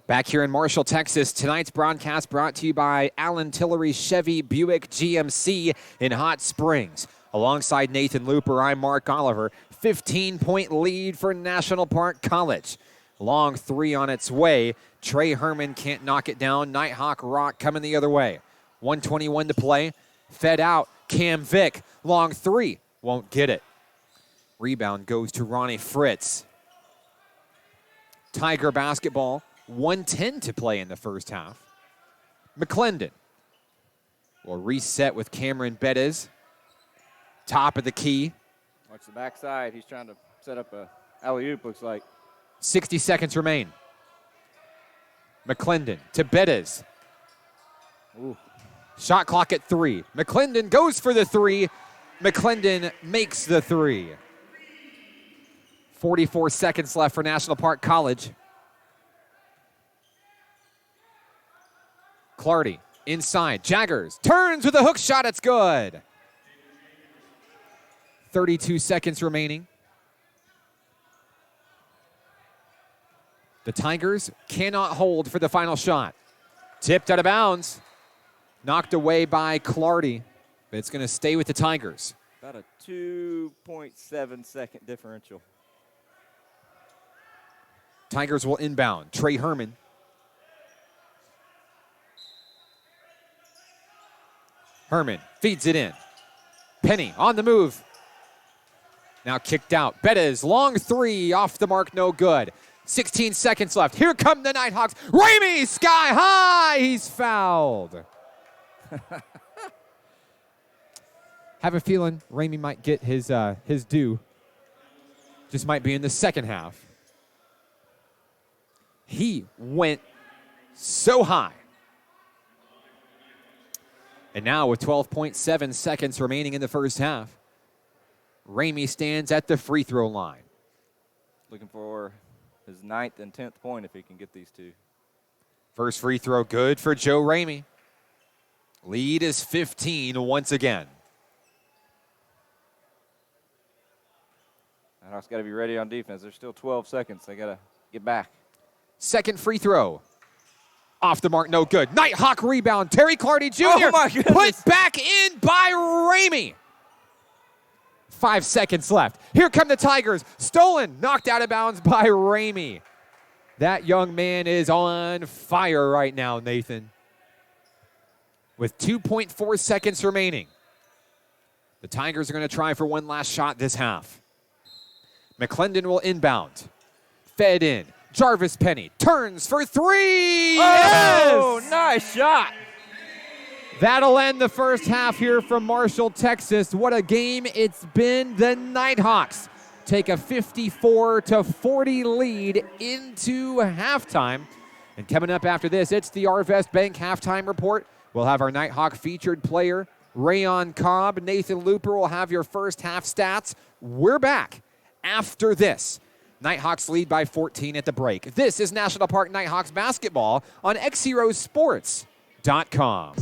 Back here in Marshall, Texas, tonight's broadcast brought to you by Allen Tillery Chevy Buick GMC in Hot Springs. Alongside Nathan Looper, I'm Mark Oliver. 15-point lead for National Park College. Long 3 on its way. Trey Herman can't knock it down. Nighthawk Rock coming the other way. 1:21 to play. Fed out. Cam Vic. Long 3. Won't get it. Rebound goes to Ronnie Fritz. Tiger basketball. 1:10 to play in the first half. McClendon will reset with Cameron Bettis. Top of the key. Watch the backside. He's trying to set up a alley-oop, looks like. 60 seconds remain. McClendon to Bettis. Ooh. Shot clock at 3. McClendon goes for the 3. McClendon makes the 3. 44 seconds left for National Park College. Clardy inside. Jaggers turns with a hook shot. It's good. 32 seconds remaining. The Tigers cannot hold for the final shot. Tipped out of bounds. Knocked away by Clardy. But it's going to stay with the Tigers. About a 2.7 second differential. Tigers will inbound. Trey Herman. Herman feeds it in. Penny on the move. Now kicked out. Bettis, long 3, off the mark, no good. 16 seconds left. Here come the Nighthawks. Ramey, sky high. He's fouled. Have a feeling Ramey might get his due. Just might be in the second half. He went so high. And now with 12.7 seconds remaining in the first half, Ramey stands at the free throw line. Looking for his 9th and 10th point if he can get these 2. First free throw good for Joe Ramey. Lead is 15 once again. Nighthawks got to be ready on defense. There's still 12 seconds. They got to get back. Second free throw. Off the mark, no good. Nighthawk rebound. Terry Clardy Jr. Oh, my goodness. Put back in by Ramey. 5 seconds left. Here come the Tigers. Stolen, knocked out of bounds by Ramey. That young man is on fire right now, Nathan. with 2.4 seconds remaining. The Tigers are going to try for one last shot this half. McClendon will inbound. Fed in. Jarvis Penny turns for three. Oh, Yes! nice shot. That'll end the first half here from Marshall, Texas. What a game it's been. The Nighthawks take a 54-40 lead into halftime. And coming up after this, it's the Arvest Bank halftime report. We'll have our Nighthawk featured player, Rayon Cobb. Nathan Looper will have your first half stats. We're back after this. Nighthawks lead by 14 at the break. This is National Park Nighthawks basketball on XZeroSports.com.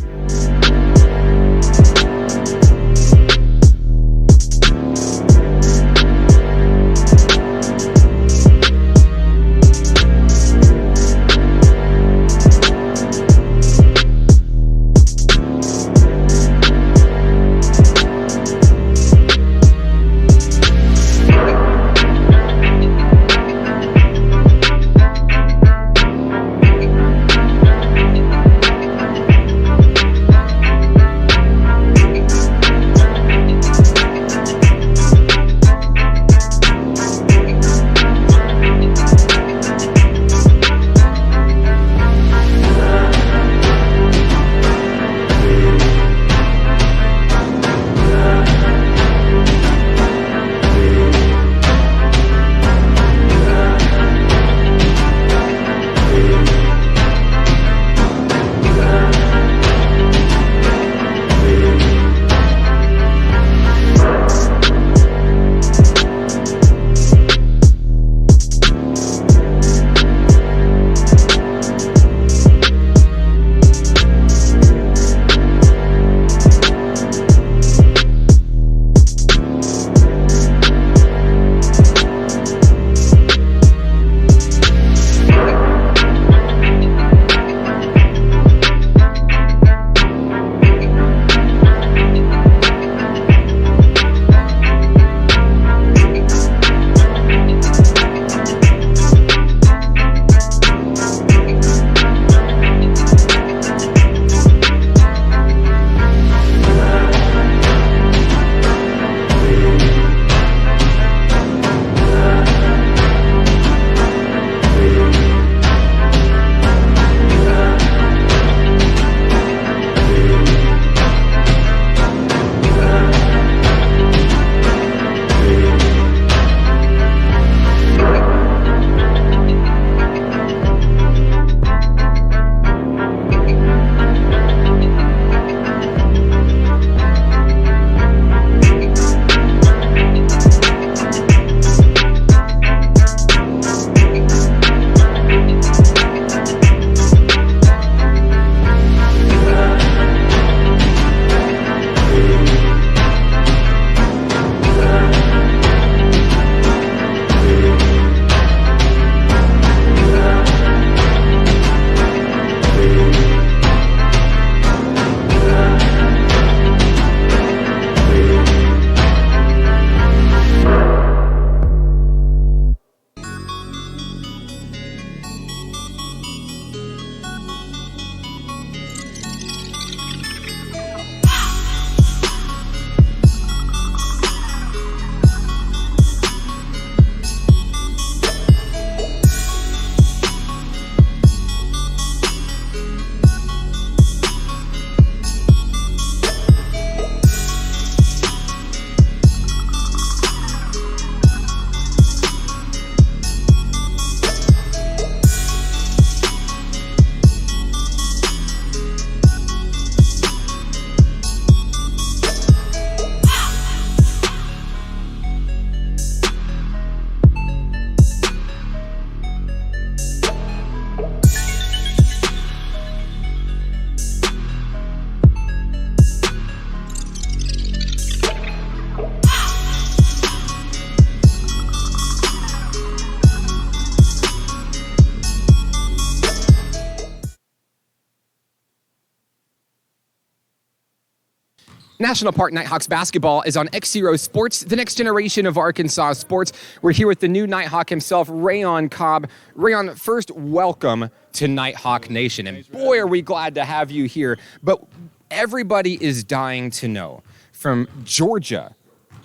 National Park Nighthawks basketball is on XZero Sports, the next generation of Arkansas sports. We're here with the new Nighthawk himself, Rayon Cobb. Rayon, first, welcome to Nighthawk Nation. And boy, are we glad to have you here. But everybody is dying to know, from Georgia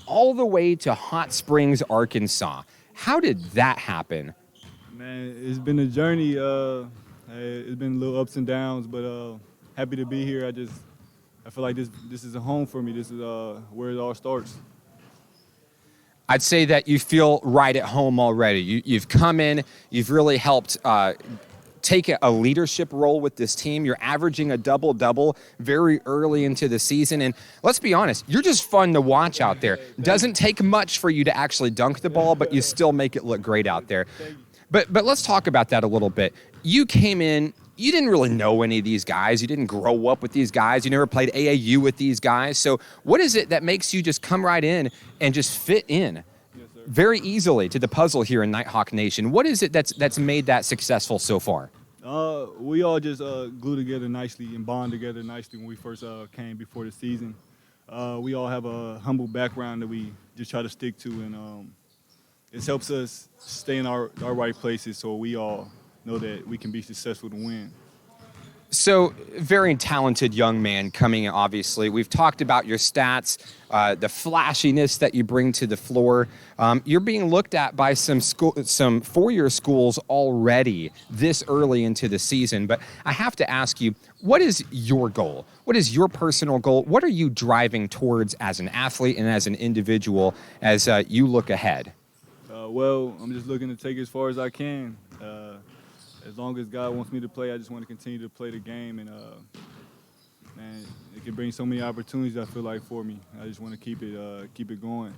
all the way to Hot Springs, Arkansas. How did that happen? Man, it's been a journey. It's been little ups and downs, but happy to be here. I feel like this is a home for me. This is where it all starts. I'd say that you feel right at home already. You've come in, you've really helped take a leadership role with this team. You're averaging a double-double very early into the season. And let's be honest, you're just fun to watch out there. Doesn't take much for you to actually dunk the ball, but you still make it look great out there. But let's talk about that a little bit. You came in, you didn't really know any of these guys. You didn't grow up with these guys. You never played AAU with these guys. So what is it that makes you just come right in and just fit in very easily to the puzzle here in Nighthawk Nation? What is it that's made that successful so far? We all just glue together nicely and bond together nicely when we first came before the season. We all have a humble background that we just try to stick to, and it helps us stay in our right places so we all know that we can be successful to win. So, very talented young man coming in, obviously. We've talked about your stats, the flashiness that you bring to the floor. You're being looked at by some four-year schools already this early into the season. But I have to ask you, what is your goal? What is your personal goal? What are you driving towards as an athlete and as an individual as you look ahead? Well, I'm just looking to take it as far as I can. As long as God wants me to play, I just want to continue to play the game. And, man, it can bring so many opportunities, I feel like, for me. I just want to keep it going.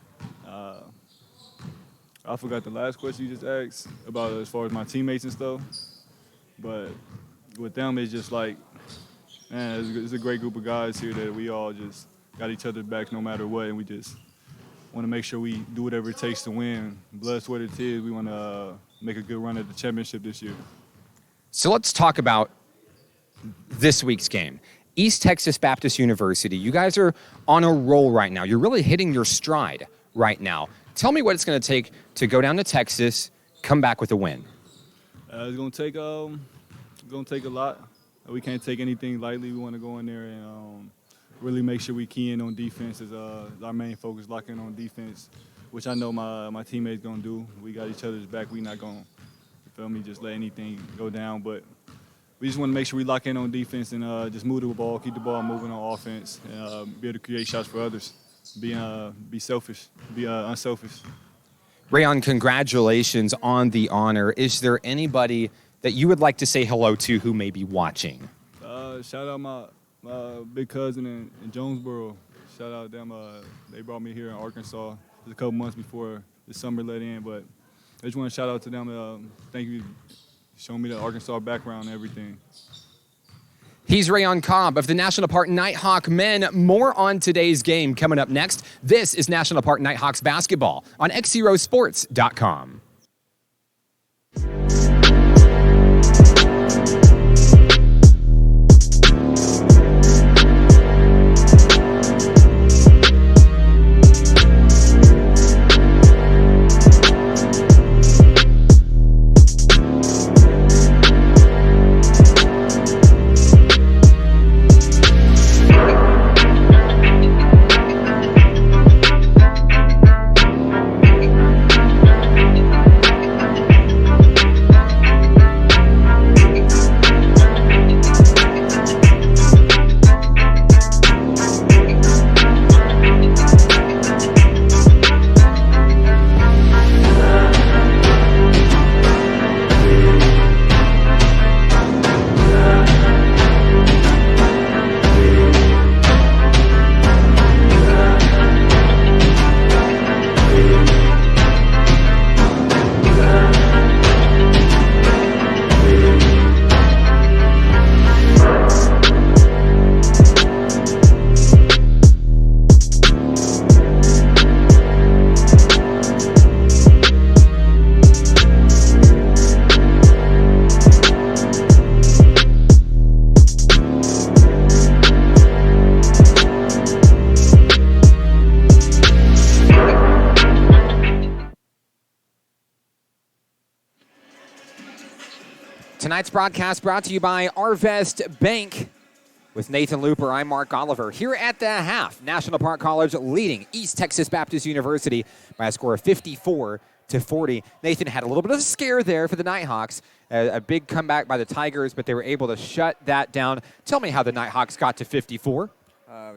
I forgot the last question you just asked about as far as my teammates and stuff. But with them, it's just like, man, it's a great group of guys here that we all just got each other back no matter what. And we just want to make sure we do whatever it takes to win. Blood, sweat, and tears. We want to make a good run at the championship this year. So let's talk about this week's game. East Texas Baptist University, you guys are on a roll right now. You're really hitting your stride right now. Tell me what it's going to take to go down to Texas, come back with a win. It's going to take a lot. We can't take anything lightly. We want to go in there and really make sure we key in on defense as our main focus, lock in on defense, which I know my teammates going to do. We got each other's back. We're not going to, feel me, just let anything go down. But we just want to make sure we lock in on defense and just move the ball, keep the ball moving on offense, and be able to create shots for others. Be selfish, be unselfish. Rayon, congratulations on the honor. Is there anybody that you would like to say hello to who may be watching? Shout out my big cousin in Jonesboro. Shout out them. They brought me here in Arkansas just a couple months before the summer let in, but I just want to shout out to them. Thank you for showing me the Arkansas background and everything. He's Rayon Cobb of the National Park Nighthawk men. More on today's game coming up next. This is National Park Nighthawks basketball on XZeroSports.com. Tonight's broadcast brought to you by Arvest Bank. With Nathan Looper, I'm Mark Oliver. Here at the half, National Park College leading East Texas Baptist University by a score of 54-40. Nathan had a little bit of a scare there for the Nighthawks. A big comeback by the Tigers, but they were able to shut that down. Tell me how the Nighthawks got to 54.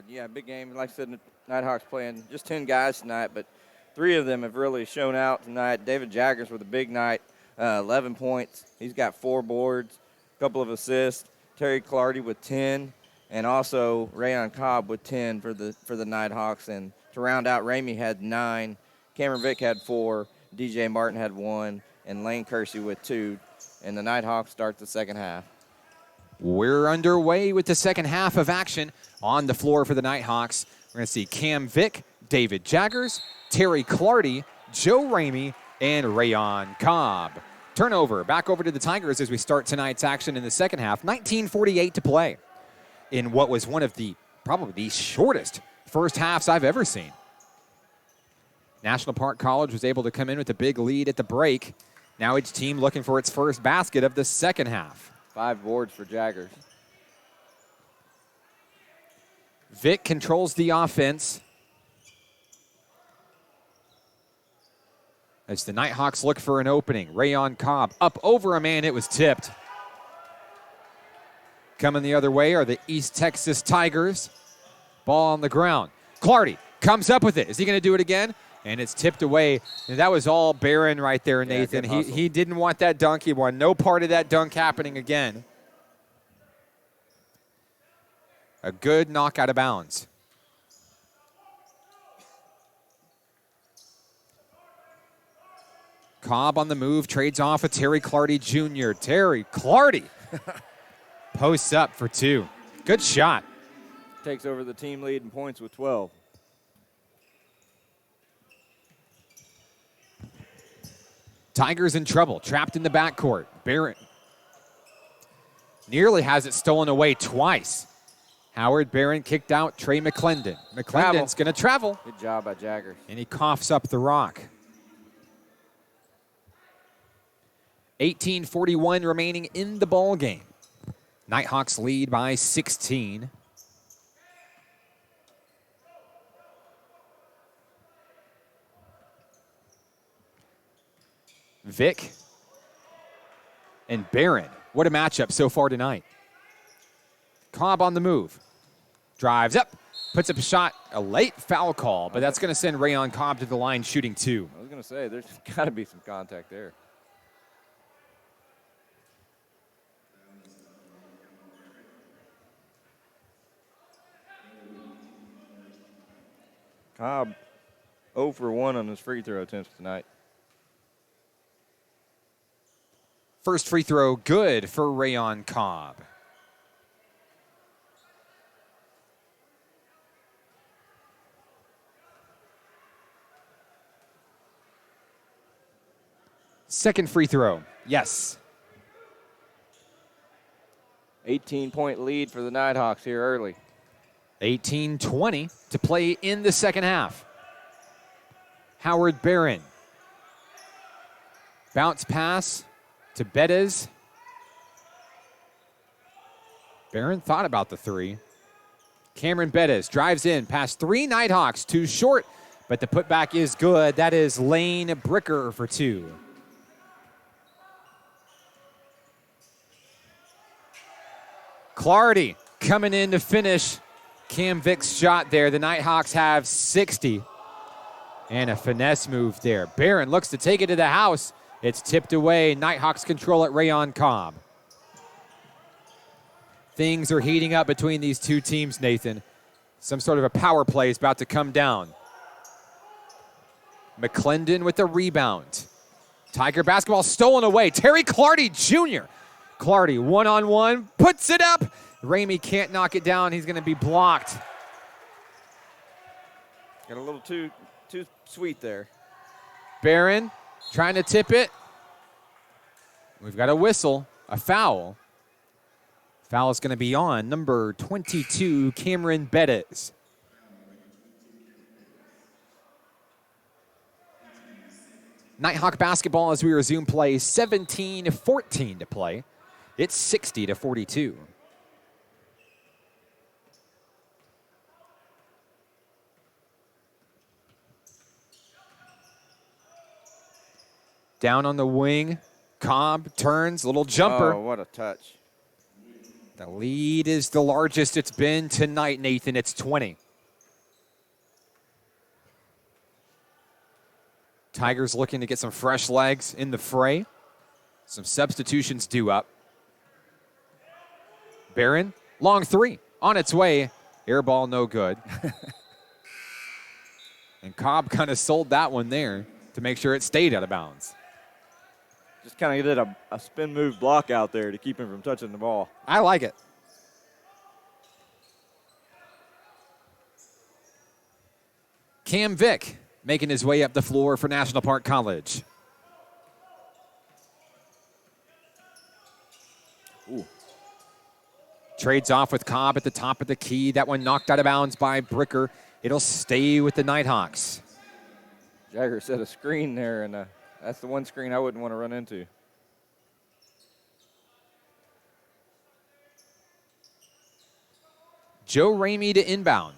Yeah, big game. Like I said, the Nighthawks playing just 10 guys tonight, but 3 of them have really shown out tonight. David Jaggers with a big night, 11 points. He's got 4 boards, a couple of assists. Terry Clardy with 10. And also Rayon Cobb with 10 for the Nighthawks. And to round out, Ramey had 9, Cameron Vick had 4, DJ Martin had 1, and Lane Kersey with 2. And the Nighthawks start the second half. We're underway with the second half of action on the floor for the Nighthawks. We're going to see Cam Vick, David Jaggers, Terry Clardy, Joe Ramey, and Rayon Cobb. Turnover back over to the Tigers as we start tonight's action in the second half. 19:48 to play in what was one of probably the shortest first halves I've ever seen. National Park College was able to come in with a big lead at the break. Now each team looking for its first basket of the second half. 5 boards for Jaggers. Vick controls the offense as the Nighthawks look for an opening. Rayon Cobb up over a man. It was tipped. Coming the other way are the East Texas Tigers. Ball on the ground. Clardy comes up with it. Is he going to do it again? And it's tipped away. And that was all Barron right there, Nathan. He didn't want that dunk. He wanted no part of that dunk happening again. A good knock out of bounds. Cobb on the move, trades off with Terry Clardy Jr. Terry Clardy posts up for 2. Good shot. Takes over the team lead in points with 12. Tigers in trouble, trapped in the backcourt. Barron nearly has it stolen away twice. Howard Barron kicked out Trey McClendon. McClendon's going to travel. Good job by Jaggers. And he coughs up the rock. 18:41 remaining in the ball game. Nighthawks lead by 16. Vick and Barron. What a matchup so far tonight. Cobb on the move. Drives up. Puts up a shot. A late foul call, but that's going to send Rayon Cobb to the line shooting 2. I was going to say, there's got to be some contact there. Cobb 0 for 1 on his free throw attempts tonight. First free throw good for Rayon Cobb. Second free throw, yes. 18-point lead for the Nighthawks here early. 18:20 to play in the second half. Howard Barron. Bounce pass to Bettis. Barron thought about the 3. Cameron Bettis drives in past 3 Nighthawks, 2 short, but the putback is good. That is Lane Bricker for 2. Clardy coming in to finish Cam Vick's shot there. The Nighthawks have 60. And a finesse move there. Barron looks to take it to the house. It's tipped away. Nighthawks control it. Rayon Cobb. Things are heating up between these two teams, Nathan. Some sort of a power play is about to come down. McClendon with the rebound. Tiger basketball stolen away. Terry Clardy Jr. Clardy one-on-one, puts it up. Ramey can't knock it down. He's going to be blocked. Got a little too sweet there. Barron trying to tip it. We've got a whistle, a foul. Foul is going to be on number 22, Cameron Bettis. Nighthawk basketball as we resume play, 17-14 to play. It's 60-42. Down on the wing. Cobb turns, little jumper. Oh, what a touch. The lead is the largest it's been tonight, Nathan. It's 20. Tigers looking to get some fresh legs in the fray. Some substitutions due up. Barron, long three, on its way. Air ball, no good. And Cobb kind of sold that one there to make sure it stayed out of bounds. Just kind of did a spin move block out there to keep him from touching the ball. I like it. Cam Vick making his way up the floor for National Park College. Ooh. Trades off with Cobb at the top of the key. That one knocked out of bounds by Bricker. It'll stay with the Nighthawks. Jagger set a screen there, and that's the one screen I wouldn't want to run into. Joe Ramey to inbound.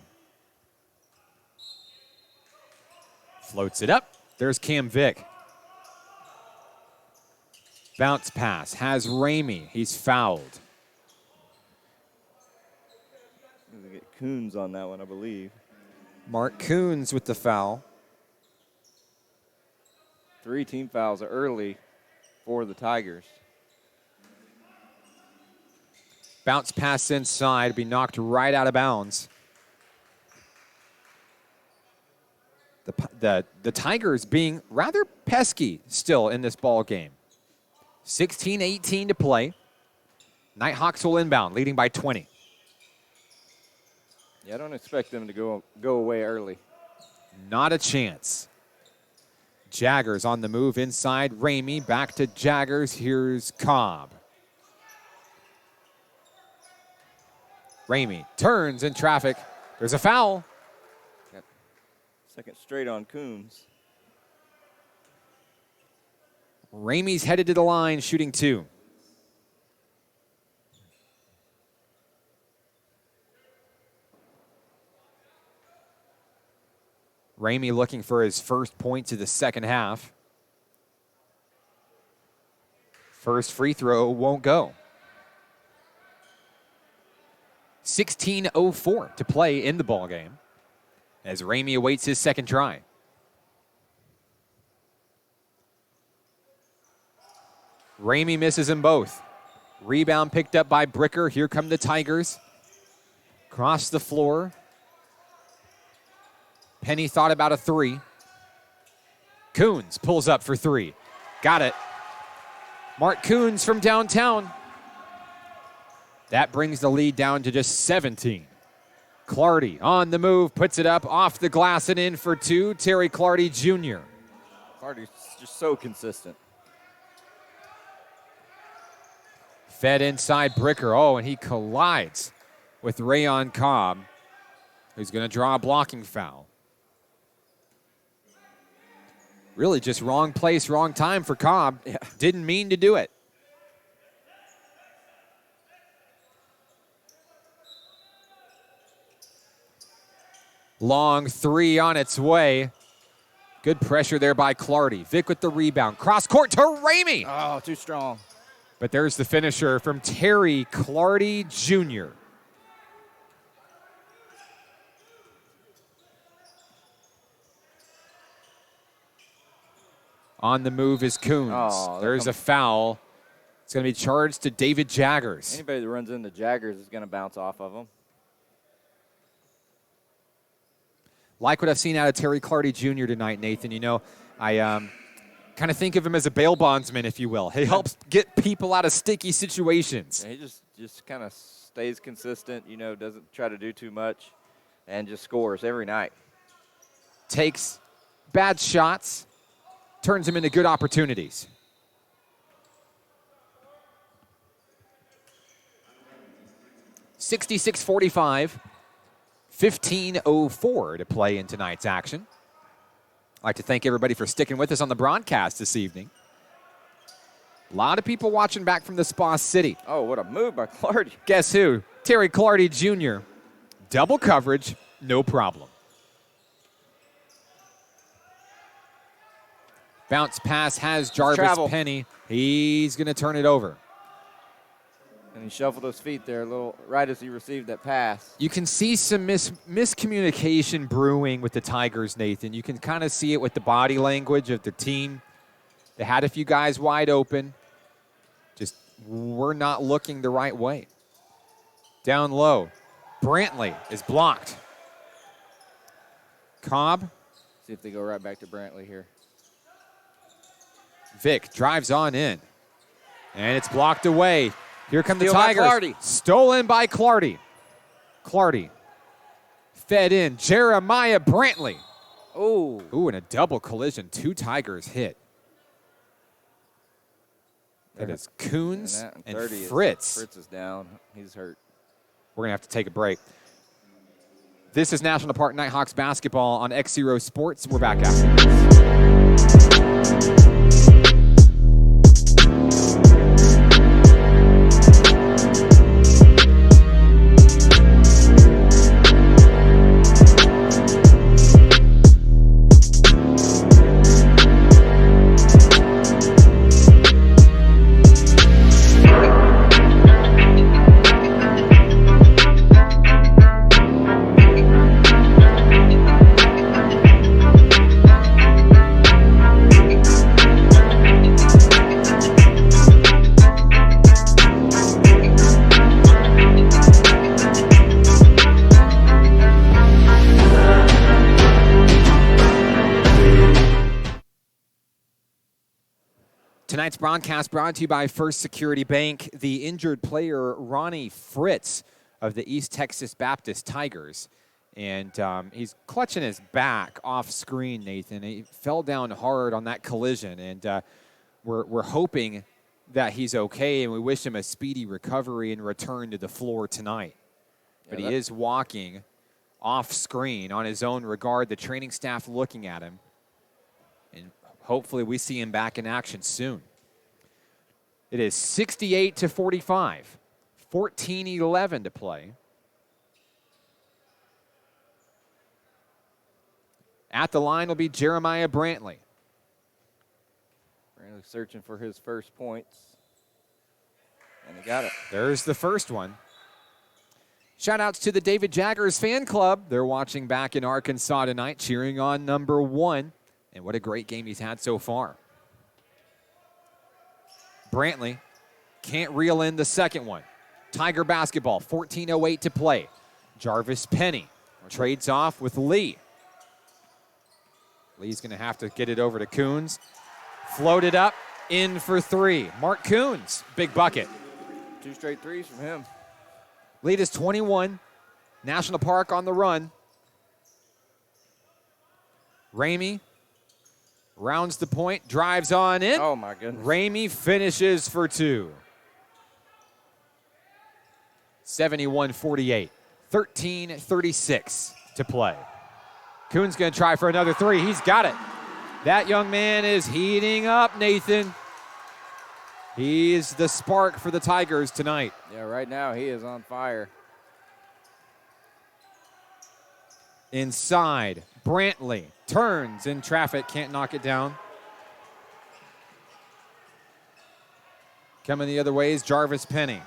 Floats it up. There's Cam Vick. Bounce pass. Has Ramey. He's fouled. Gonna get Coons on that one, I believe. Mark Coons with the foul. 3 team fouls early for the Tigers. Bounce pass inside. Be knocked right out of bounds. The Tigers being rather pesky still in this ball game. 16-18 to play. Nighthawks will inbound, leading by 20. Yeah, I don't expect them to go away early. Not a chance. Jaggers on the move inside. Ramey back to Jaggers. Here's Cobb. Ramey turns in traffic. There's a foul. Second straight on Coons. Ramey's headed to the line, shooting 2. Ramey looking for his first points of the second half. First free throw won't go. 16:04 to play in the ball game as Ramey awaits his second try. Ramey misses them both. Rebound picked up by Bricker. Here come the Tigers. Cross the floor. Penny thought about a 3. Coons pulls up for 3. Got it. Mark Coons from downtown. That brings the lead down to just 17. Clardy on the move, puts it up off the glass and in for 2. Terry Clardy Jr. Clardy's just so consistent. Fed inside Bricker. Oh, and he collides with Rayon Cobb, who's going to draw a blocking foul. Really just wrong place, wrong time for Cobb. Yeah. Didn't mean to do it. Long 3 on its way. Good pressure there by Clardy. Vick with the rebound. Cross court to Ramey. Oh, too strong. But there's the finisher from Terry Clardy Jr. On the move is Coons. Oh, there's a foul. It's going to be charged to David Jaggers. Anybody that runs into Jaggers is going to bounce off of them. Like what I've seen out of Terry Clardy Jr. tonight, Nathan. You know, I kind of think of him as a bail bondsman, if you will. He helps get people out of sticky situations. Yeah, he just kind of stays consistent, you know, doesn't try to do too much, and just scores every night. Takes bad shots, turns them into good opportunities. (66-45). 15:04 to play in tonight's action. I'd like to thank everybody for sticking with us on the broadcast this evening. A lot of people watching back from the Spa City. Oh, what a move by Clardy. Guess who? Terry Clardy Jr. Double coverage, no problem. Bounce pass has Jarvis Travel. Penny. He's going to turn it over. And he shuffled his feet there a little right as he received that pass. You can see some miscommunication brewing with the Tigers, Nathan. You can kind of see it with the body language of the team. They had a few guys wide open. Just we're not looking the right way. Down low. Brantley is blocked. Cobb. See if they go right back to Brantley here. Vic drives on in. And it's blocked away. Here come Steal the by Tigers. Clardy. Stolen by Clardy. Clardy. Fed in. Jeremiah Brantley. Oh. Ooh, and a double collision. 2 Tigers hit. That is Coons and 30 Fritz. Fritz is down. He's hurt. We're going to have to take a break. This is National Park Nighthawks basketball on XZero Sports. We're back after this. Tonight's broadcast brought to you by First Security Bank. The injured player, Ronnie Fritz of the East Texas Baptist Tigers. And he's clutching his back off screen, Nathan. He fell down hard on that collision. And we're hoping that he's okay, and we wish him a speedy recovery and return to the floor tonight. But he is walking off screen on his own regard. The training staff looking at him. And hopefully we see him back in action soon. It is 68-45, 14-11 to play. At the line will be Jeremiah Brantley. Brantley searching for his first points. And he got it. There's the first one. Shout outs to the David Jaggers fan club. They're watching back in Arkansas tonight, cheering on number 1. And what a great game he's had so far. Brantley can't reel in the second one. Tiger basketball, 14:08 to play. Jarvis Penny trades off with Lee. Lee's going to have to get it over to Coons. Floated up, in for 3. Mark Coons, big bucket. 2 straight threes from him. Lead is 21. National Park on the run. Ramey rounds the point, drives on in. Oh, my goodness. Ramey finishes for 2. 71-48. 13:36 to play. Coons going to try for another 3. He's got it. That young man is heating up, Nathan. He's the spark for the Tigers tonight. Yeah, right now he is on fire. Inside, Brantley turns in traffic, can't knock it down. Coming the other way is Jarvis Penny.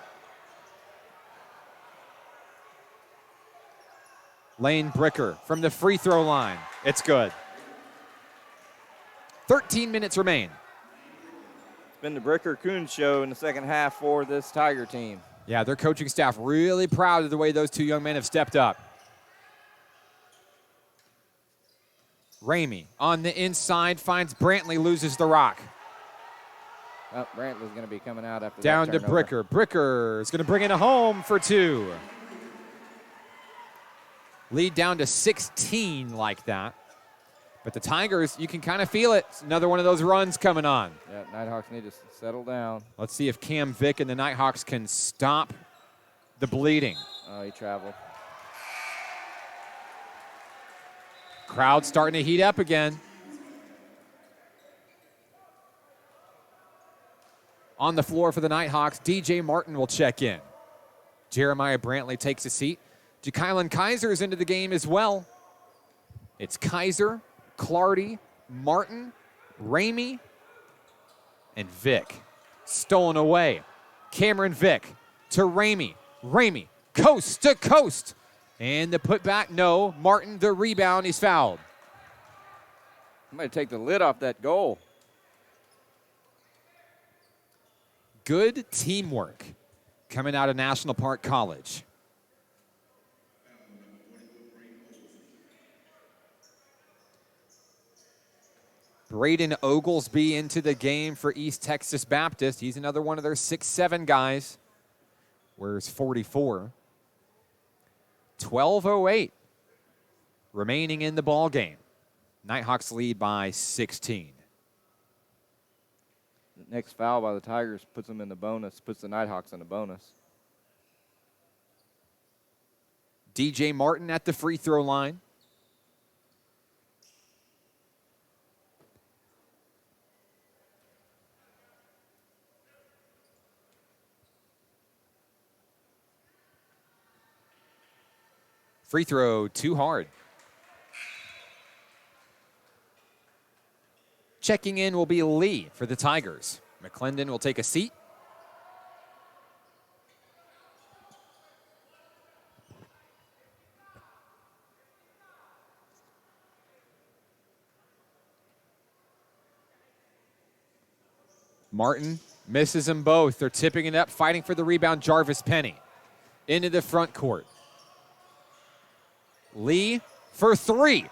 Lane Bricker from the free throw line. It's good. 13 minutes remain. It's been the Bricker-Coons show in the second half for this Tiger team. Yeah, their coaching staff really proud of the way those 2 young men have stepped up. Ramey on the inside finds Brantley, loses the rock. Oh, Brantley's going to be coming out after Down that to turnover. Bricker. Bricker is going to bring in a home for 2. Lead down to 16 like that. But the Tigers, you can kind of feel it. It's another one of those runs coming on. Yeah, Nighthawks need to settle down. Let's see if Cam Vick and the Nighthawks can stop the bleeding. Oh, he traveled. Crowd starting to heat up again. On the floor for the Nighthawks, DJ Martin will check in. Jeremiah Brantley takes a seat. Ja'Kylan Kaiser is into the game as well. It's Kaiser, Clardy, Martin, Ramey and Vick. Stolen away. Cameron Vick to Ramey. Ramey, coast to coast. And the putback, no. Martin, the rebound, he's fouled. I'm going to take the lid off that goal. Good teamwork coming out of National Park College. Braden Oglesby into the game for East Texas Baptist. He's another one of their 6'7" guys. Wears 44. 12:08 remaining in the ball game. Nighthawks lead by 16. The next foul by the Tigers puts them in the bonus, puts the Nighthawks in the bonus. DJ Martin at the free throw line. Free throw too hard. Checking in will be Lee for the Tigers. McClendon will take a seat. Martin misses them both. They're tipping it up, fighting for the rebound. Jarvis Penny into the front court. Lee for three.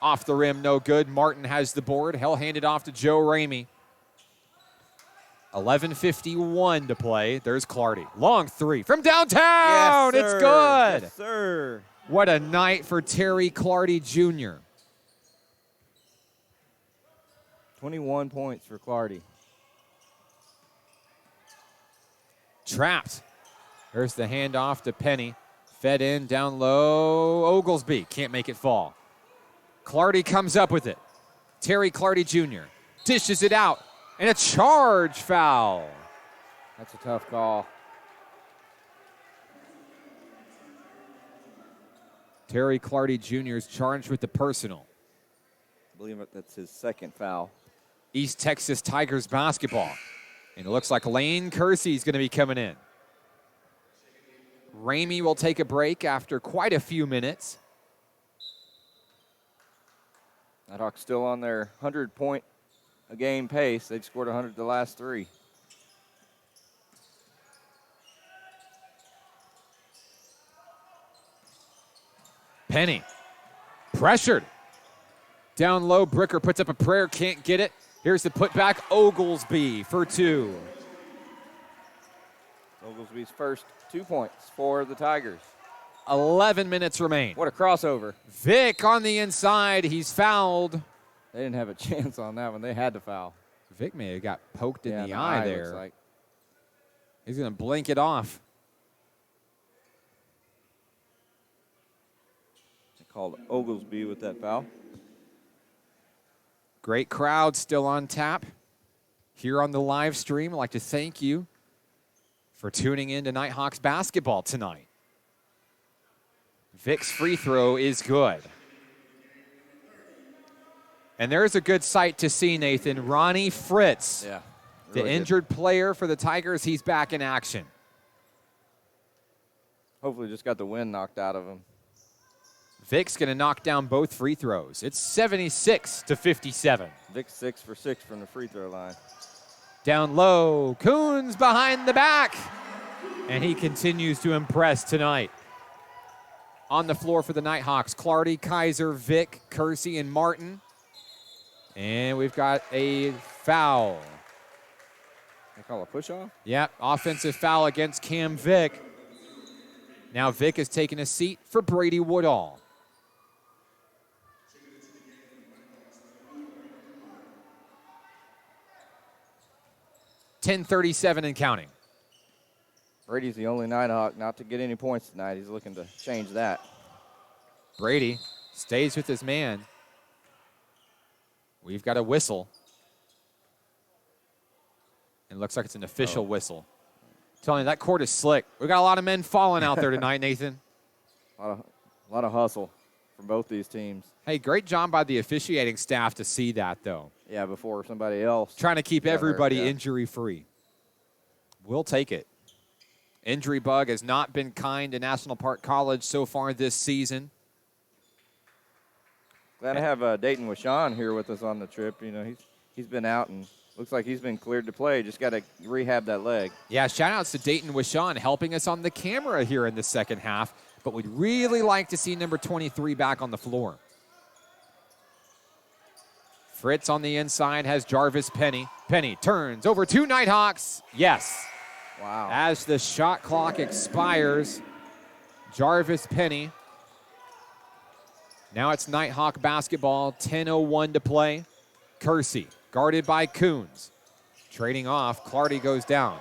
Off the rim, no good. Martin has the board. He'll hand it off to Joe Ramey. 11:51 to play. There's Clardy. Long three from downtown. Yes, it's good. Yes, sir. What a night for Terry Clardy Jr. 21 points for Clardy. Trapped. There's the handoff to Penny. Fed in, down low. Oglesby can't make it fall. Clardy comes up with it. Terry Clardy Jr. dishes it out. And a charge foul. That's a tough call. Terry Clardy Jr. is charged with the personal. I believe that's his second foul. East Texas Tigers basketball. And it looks like Lane Kersey is going to be coming in. Ramey will take a break after quite a few minutes. Nighthawks still on their 100-point-a-game pace. They've scored 100 the last three. Penny, pressured. Down low, Bricker puts up a prayer, can't get it. Here's the putback, Oglesby for two. Oglesby's first 2 points for the Tigers. 11 minutes remain. What a crossover. Vick on the inside, he's fouled. They didn't have a chance on that one. They had to foul. Vick may have got poked in Yeah, the eye looks there. like. He's going to blink it off. They called Oglesby with that foul. Great crowd still on tap here on the live stream. I'd like to thank you for tuning in to Nighthawks basketball tonight. Vick's free throw is good. And there's a good sight to see, Nathan. Ronnie Fritz, Yeah. the really good. injured player for the Tigers, he's back in action. Hopefully just got the wind knocked out of him. Vick's going to knock down both free throws. It's 76-57. Vic 6 for 6 from the free throw line. Down low, Coons behind the back. And he continues to impress tonight. On the floor for the Nighthawks, Clardy, Kaiser, Vick, Kersey, and Martin. And we've got a foul. They call a push-off? Yep, offensive foul against Cam Vick. Now Vick is taking a seat for Brady Woodall. .37 and counting. Brady's the only Nighthawk not to get any points tonight. He's looking to change that. Brady stays with his man. We've got a whistle. It looks like it's an official whistle. I'm telling you, that court is slick. We got a lot of men falling out there tonight, Nathan. A lot of hustle from both these teams. Hey, great job by the officiating staff to see that, though. Yeah, before somebody else. Trying to keep got hurt, everybody yeah. injury-free. We'll take it. Injury bug has not been kind to National Park College so far this season. Glad to have Dayton Washawn here with us on the trip. You know, he's been out and looks like he's been cleared to play. Just got to rehab that leg. Yeah, shout-outs to Dayton Washawn helping us on the camera here in the second half, but we'd really like to see number 23 back on the floor. Fritz on the inside has Jarvis Penny. Penny turns over to Nighthawks. Yes. Wow. As the shot clock expires, Jarvis Penny. Now it's Nighthawk basketball, 10:01 to play. Kersey, guarded by Coons. Trading off, Clardy goes down.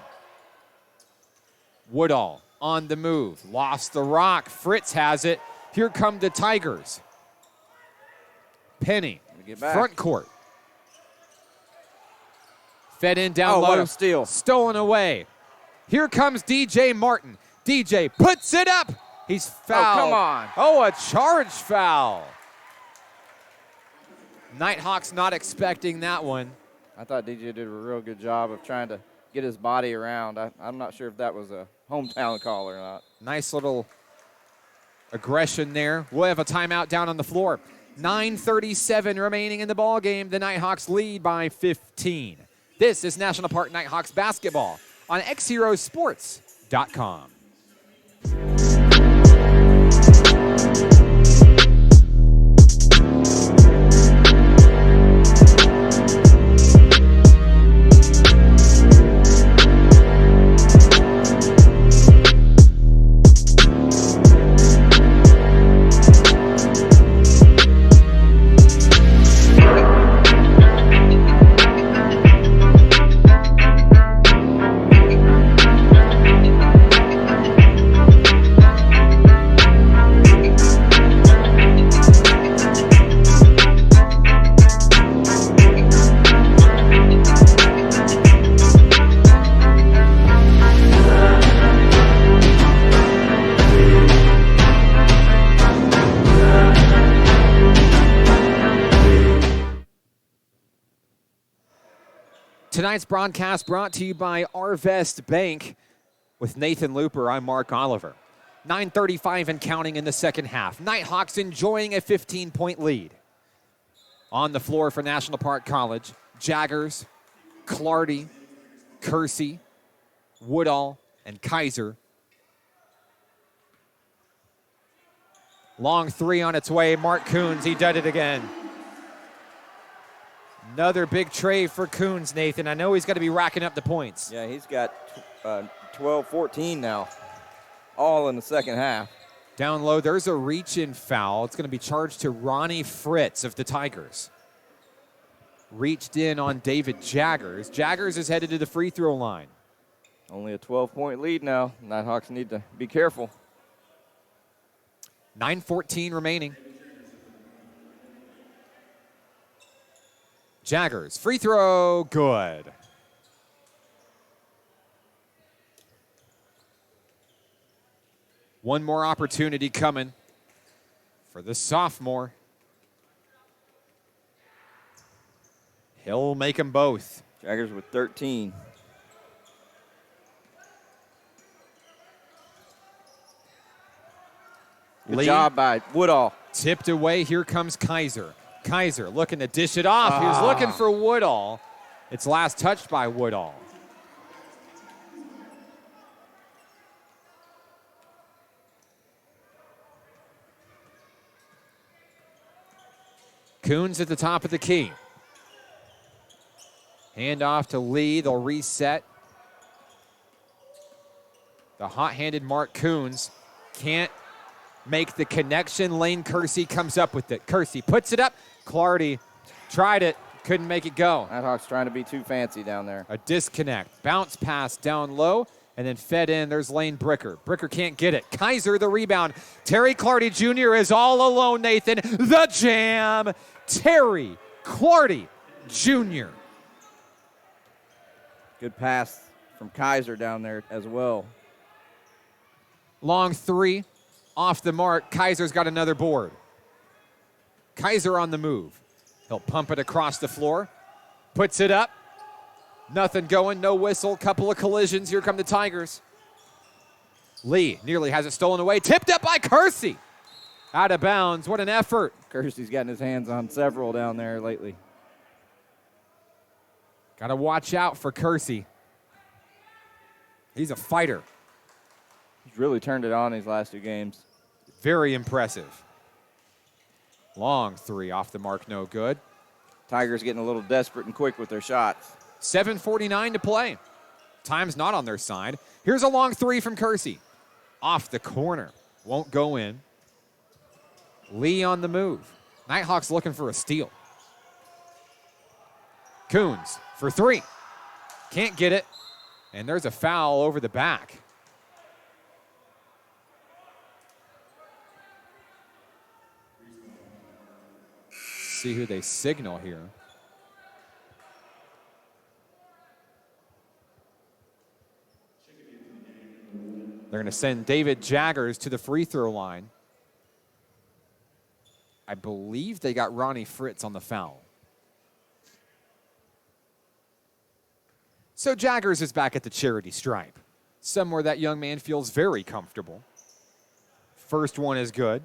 Woodall on the move, lost the rock. Fritz has it. Here come the Tigers. Penny, Get back. front court. Fed in down low. What a steal. Stolen away. Here comes DJ Martin. DJ puts it up. He's fouled. come on. Oh, a charge foul. Nighthawks not expecting that one. I thought DJ did a real good job of trying to get his body around. I'm not sure if that was a hometown call or not. Nice little aggression there. We'll have a timeout down on the floor. 9:37 remaining in the ball game. The Nighthawks lead by 15. This is National Park Nighthawks basketball on XZeroSports.com. Tonight's broadcast brought to you by Arvest Bank. With Nathan Looper, I'm Mark Oliver. 9:35 and counting in the second half. Nighthawks enjoying a 15-point lead. On the floor for National Park College, Jaggers, Clardy, Kersey, Woodall, and Kaiser. Long three on its way. Mark Coons, he did it again. Another big tray for Coons, Nathan. I know he's got to be racking up the points. Yeah, he's got 12, 14 now, all in the second half. Down low, there's a reach-in foul. It's going to be charged to Ronnie Fritz of the Tigers. Reached in on David Jaggers. Jaggers is headed to the free throw line. Only a 12-point lead now. Nighthawks need to be careful. 9:14 remaining. Jaggers, free throw, good. One more opportunity coming for the sophomore. He'll make them both. Jaggers with 13. Good Lee job by Woodall. tipped away. Here comes Kaiser. Kaiser looking to dish it off. He was looking for Woodall. It's last touched by Woodall. Coons at the top of the key. Hand off to Lee. They'll reset. The hot-handed Mark Coons can't make the connection. Lane Kersey comes up with it. Kersey puts it up. Clardy tried it. Couldn't make it go. Nighthawks trying to be too fancy down there. A disconnect. Bounce pass down low. And then fed in. There's Lane Bricker. Bricker can't get it. Kaiser the rebound. Terry Clardy Jr. is all alone, Nathan. The jam. Terry Clardy Jr. Good pass from Kaiser down there as well. Long three. Off the mark. Kaiser's got another board. Kaiser on the move. He'll pump it across the floor. Puts it up. Nothing going, no whistle, couple of collisions. Here come the Tigers. Lee nearly has it stolen away. Tipped up by Kersey. Out of bounds. What an effort. Kersey's gotten his hands on several down there lately. Got to watch out for Kersey. He's a fighter. He's really turned it on these last 2 games. Very impressive. Long three off the mark, no good. Tigers getting a little desperate and quick with their shots. 7:49 to play. Time's not on their side. Here's a long three from Kersey. Off the corner. Won't go in. Lee on the move. Nighthawks looking for a steal. Coons for three. Can't get it. And there's a foul over the back. See who they signal here. They're going to send David Jaggers to the free throw line. I believe they got Ronnie Fritz on the foul. So Jaggers is back at the charity stripe, somewhere that young man feels very comfortable. First one is good.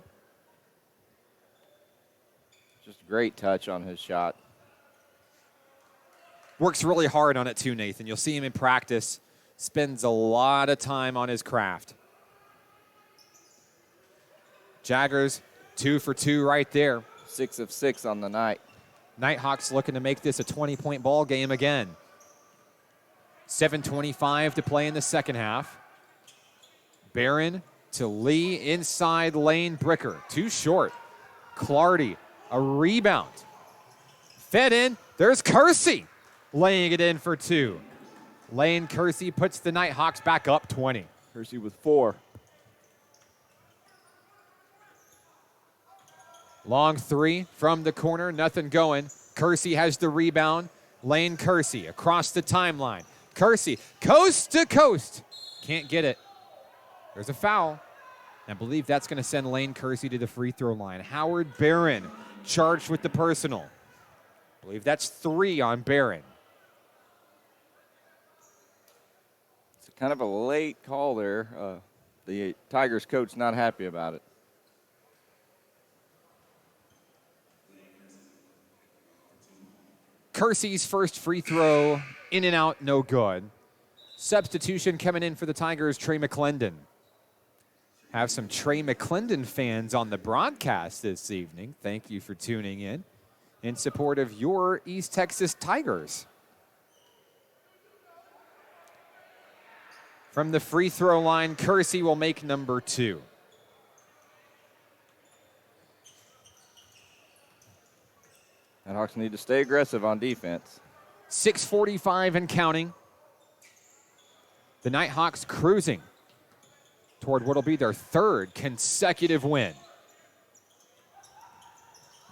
Just a great touch on his shot. Works really hard on it too, Nathan. You'll see him in practice. Spends a lot of time on his craft. Jaggers, 2 for 2 right there. 6 of 6 on the night. Nighthawks looking to make this a 20-point ball game again. 7:25 to play in the second half. Barron to Lee, inside lane. Bricker, too short. Clardy, a rebound. Fed in, there's Kersey laying it in for 2. Lane Kersey puts the Nighthawks back up 20. Kersey with 4. Long three from the corner, nothing going. Kersey has the rebound. Lane Kersey across the timeline. Kersey, coast to coast. Can't get it. There's a foul. I believe that's going to send Lane Kersey to the free throw line. Howard Barron charged with the personal. I believe that's 3 on Barron. It's kind of a late call there. The Tigers coach not happy about it. Kersey's first free throw, in and out, no good. Substitution coming in for the Tigers, Trey McClendon. Have some Trey McClendon fans on the broadcast this evening. Thank you for tuning in support of your East Texas Tigers. From the free throw line, Kersey will make number 2. Nighthawks need to stay aggressive on defense. 6:45 and counting. The Nighthawks cruising toward what will be their 3rd consecutive win.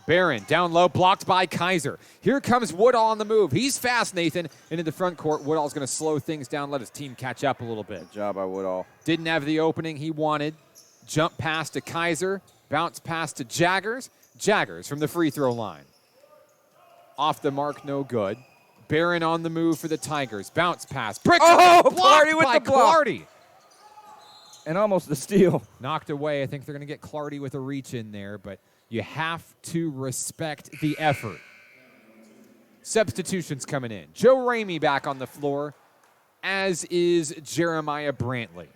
Barron down low, blocked by Kaiser. Here comes Woodall on the move. He's fast, Nathan, into the front court. Woodall's going to slow things down, let his team catch up a little bit. Good job by Woodall. Didn't have the opening he wanted. Jump pass to Kaiser, bounce pass to Jaggers. Jaggers from the free throw line. Off the mark, no good. Barron on the move for the Tigers. Bounce pass. Brick. Clardy with by the block. Clardy. And almost the steal. Knocked away. I think they're going to get Clardy with a reach in there, but you have to respect the effort. Substitutions coming in. Joe Ramey back on the floor, as is Jeremiah Brantley.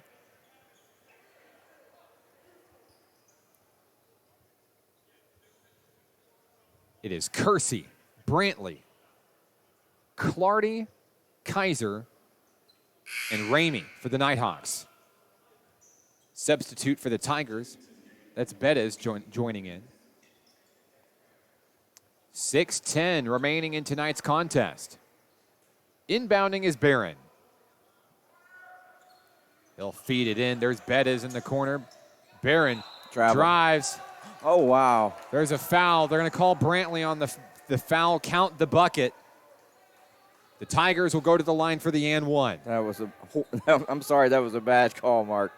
It is Kersey, Brantley, Clardy, Kaiser, and Ramey for the Nighthawks. Substitute for the Tigers. That's Bettis joining in. 6:10 remaining in tonight's contest. Inbounding is Barron. He'll feed it in. There's Bettis in the corner. Barron drives. Oh, wow. There's a foul. They're going to call Brantley on the foul, count the bucket. The Tigers will go to the line for the and one. I'm sorry, that was a bad call, Mark.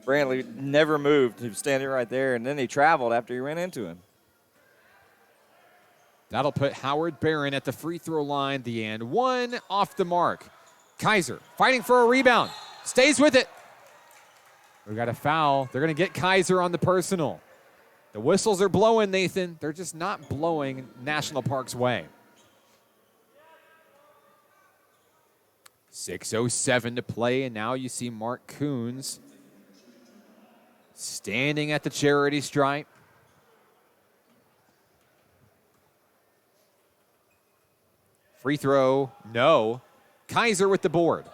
Brantley never moved. He was standing right there, and then he traveled after he ran into him. That'll put Howard Barron at the free throw line. The and one off the mark. Kaiser fighting for a rebound. Stays with it. We got a foul. They're going to get Kaiser on the personal. The whistles are blowing, Nathan. They're just not blowing National Park's way. 6:07 to play, and now you see Mark Coons standing at the charity stripe. Free throw, no. Kaiser with the board.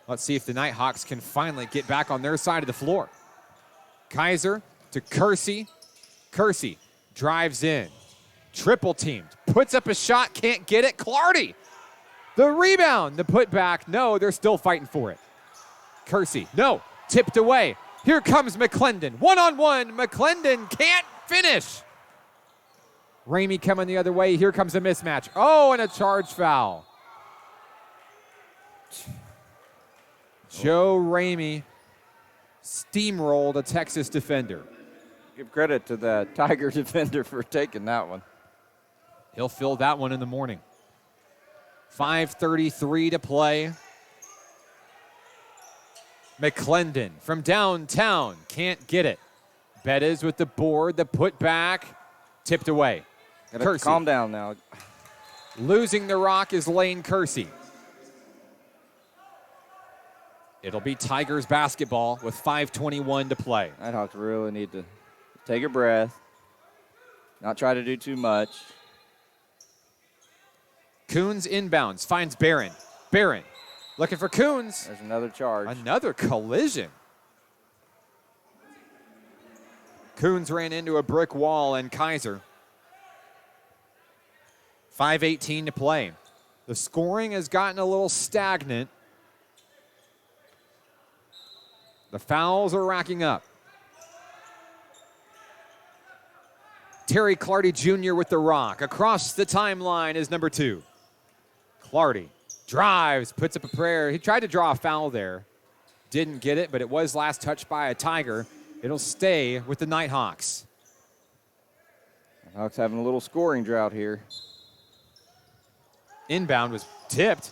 Let's see if the Nighthawks can finally get back on their side of the floor. Kaiser to Kersey. Kersey drives in. Triple teamed. Puts up a shot, can't get it. Clardy. The rebound. The putback. No, they're still fighting for it. Kersey, no. Tipped away. Here comes McClendon. One-on-one. McClendon can't finish. Ramey coming the other way. Here comes a mismatch. Oh, and a charge foul. Joe Ramey steamrolled a Texas defender. Give credit to the Tiger defender for taking that one. He'll fill that one in the morning. 5:33 to play. McClendon from downtown can't get it. Bettis with the board, the putback, tipped away. Gotta calm down now. Losing the rock is Lane Kersey. It'll be Tigers basketball with 5:21 to play. Nighthawks really need to take a breath, not try to do too much. Coons inbounds, finds Barron. Barron looking for Coons. There's another charge. Another collision. Coons ran into a brick wall, and Kaiser. 5:18 to play. The scoring has gotten a little stagnant. The fouls are racking up. Terry Clardy Jr. with the rock. Across the timeline is number 2. Clardy drives, puts up a prayer. He tried to draw a foul there. Didn't get it, but it was last touched by a Tiger. It'll stay with the Nighthawks. Nighthawks having a little scoring drought here. Inbound was tipped.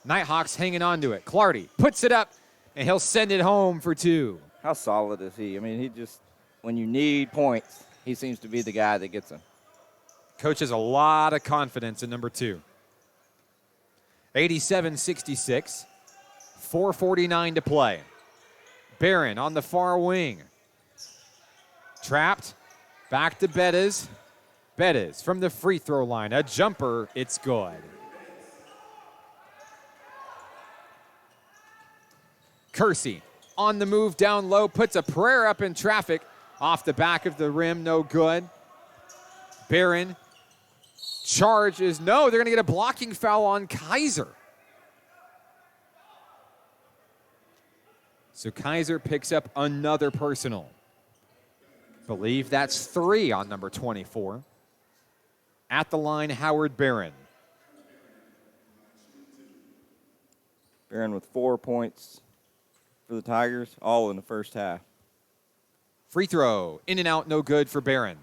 Nighthawks hanging on to it. Clardy puts it up, and he'll send it home for 2. How solid is he? I mean, he just, when you need points, he seems to be the guy that gets them. Coach has a lot of confidence in number 2. 87-66. 4:49 to play. Barron on the far wing. Trapped. Back to Bettis. Bettis from the free throw line. A jumper. It's good. Kersey on the move down low. Puts a prayer up in traffic. Off the back of the rim. No good. Barron. Charge is no. They're going to get a blocking foul on Kaiser. So Kaiser picks up another personal. Believe that's 3 on number 24. At the line, Howard Barron. Barron with 4 points for the Tigers, all in the first half. Free throw, in and out, no good for Barron.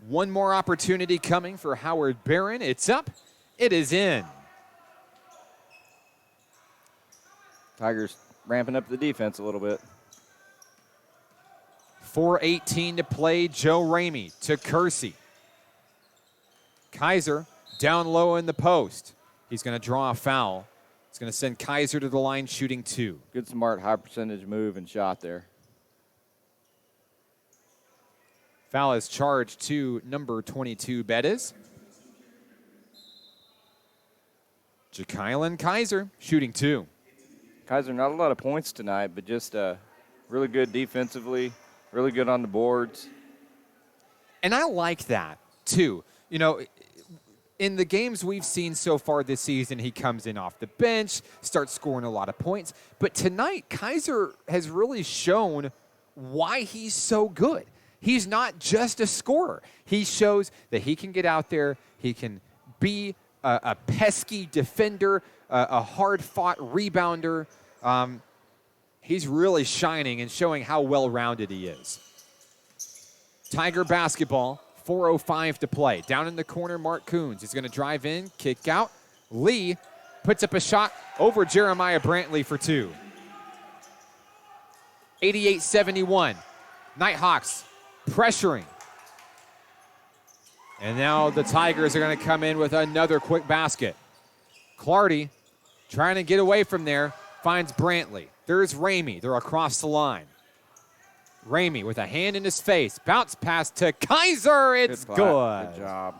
One more opportunity coming for Howard Barron. It's up. It is in. Tigers ramping up the defense a little bit. 4:18 to play. Joe Ramey to Kersey. Kaiser down low in the post. He's going to draw a foul. It's going to send Kaiser to the line shooting 2. Good, smart, high percentage move and shot there. Foul is charged to number 22, Bettis. Ja'Kylan Kaiser shooting 2. Kaiser, not a lot of points tonight, but just really good defensively, really good on the boards. And I like that, too. You know, in the games we've seen so far this season, he comes in off the bench, starts scoring a lot of points. But tonight, Kaiser has really shown why he's so good. He's not just a scorer. He shows that he can get out there, he can be a pesky defender, a hard-fought rebounder. He's really shining and showing how well-rounded he is. Tiger basketball, 4:05 to play. Down in the corner, Mark Coons. He's going to drive in, kick out. Lee puts up a shot over Jeremiah Brantley for two. 88-71. Nighthawks pressuring. And now the Tigers are going to come in with another quick basket. Clardy trying to get away from there, finds Brantley. There's Ramey. They're across the line. Ramey with a hand in his face. Bounce pass to Kaiser. It's good. Good job.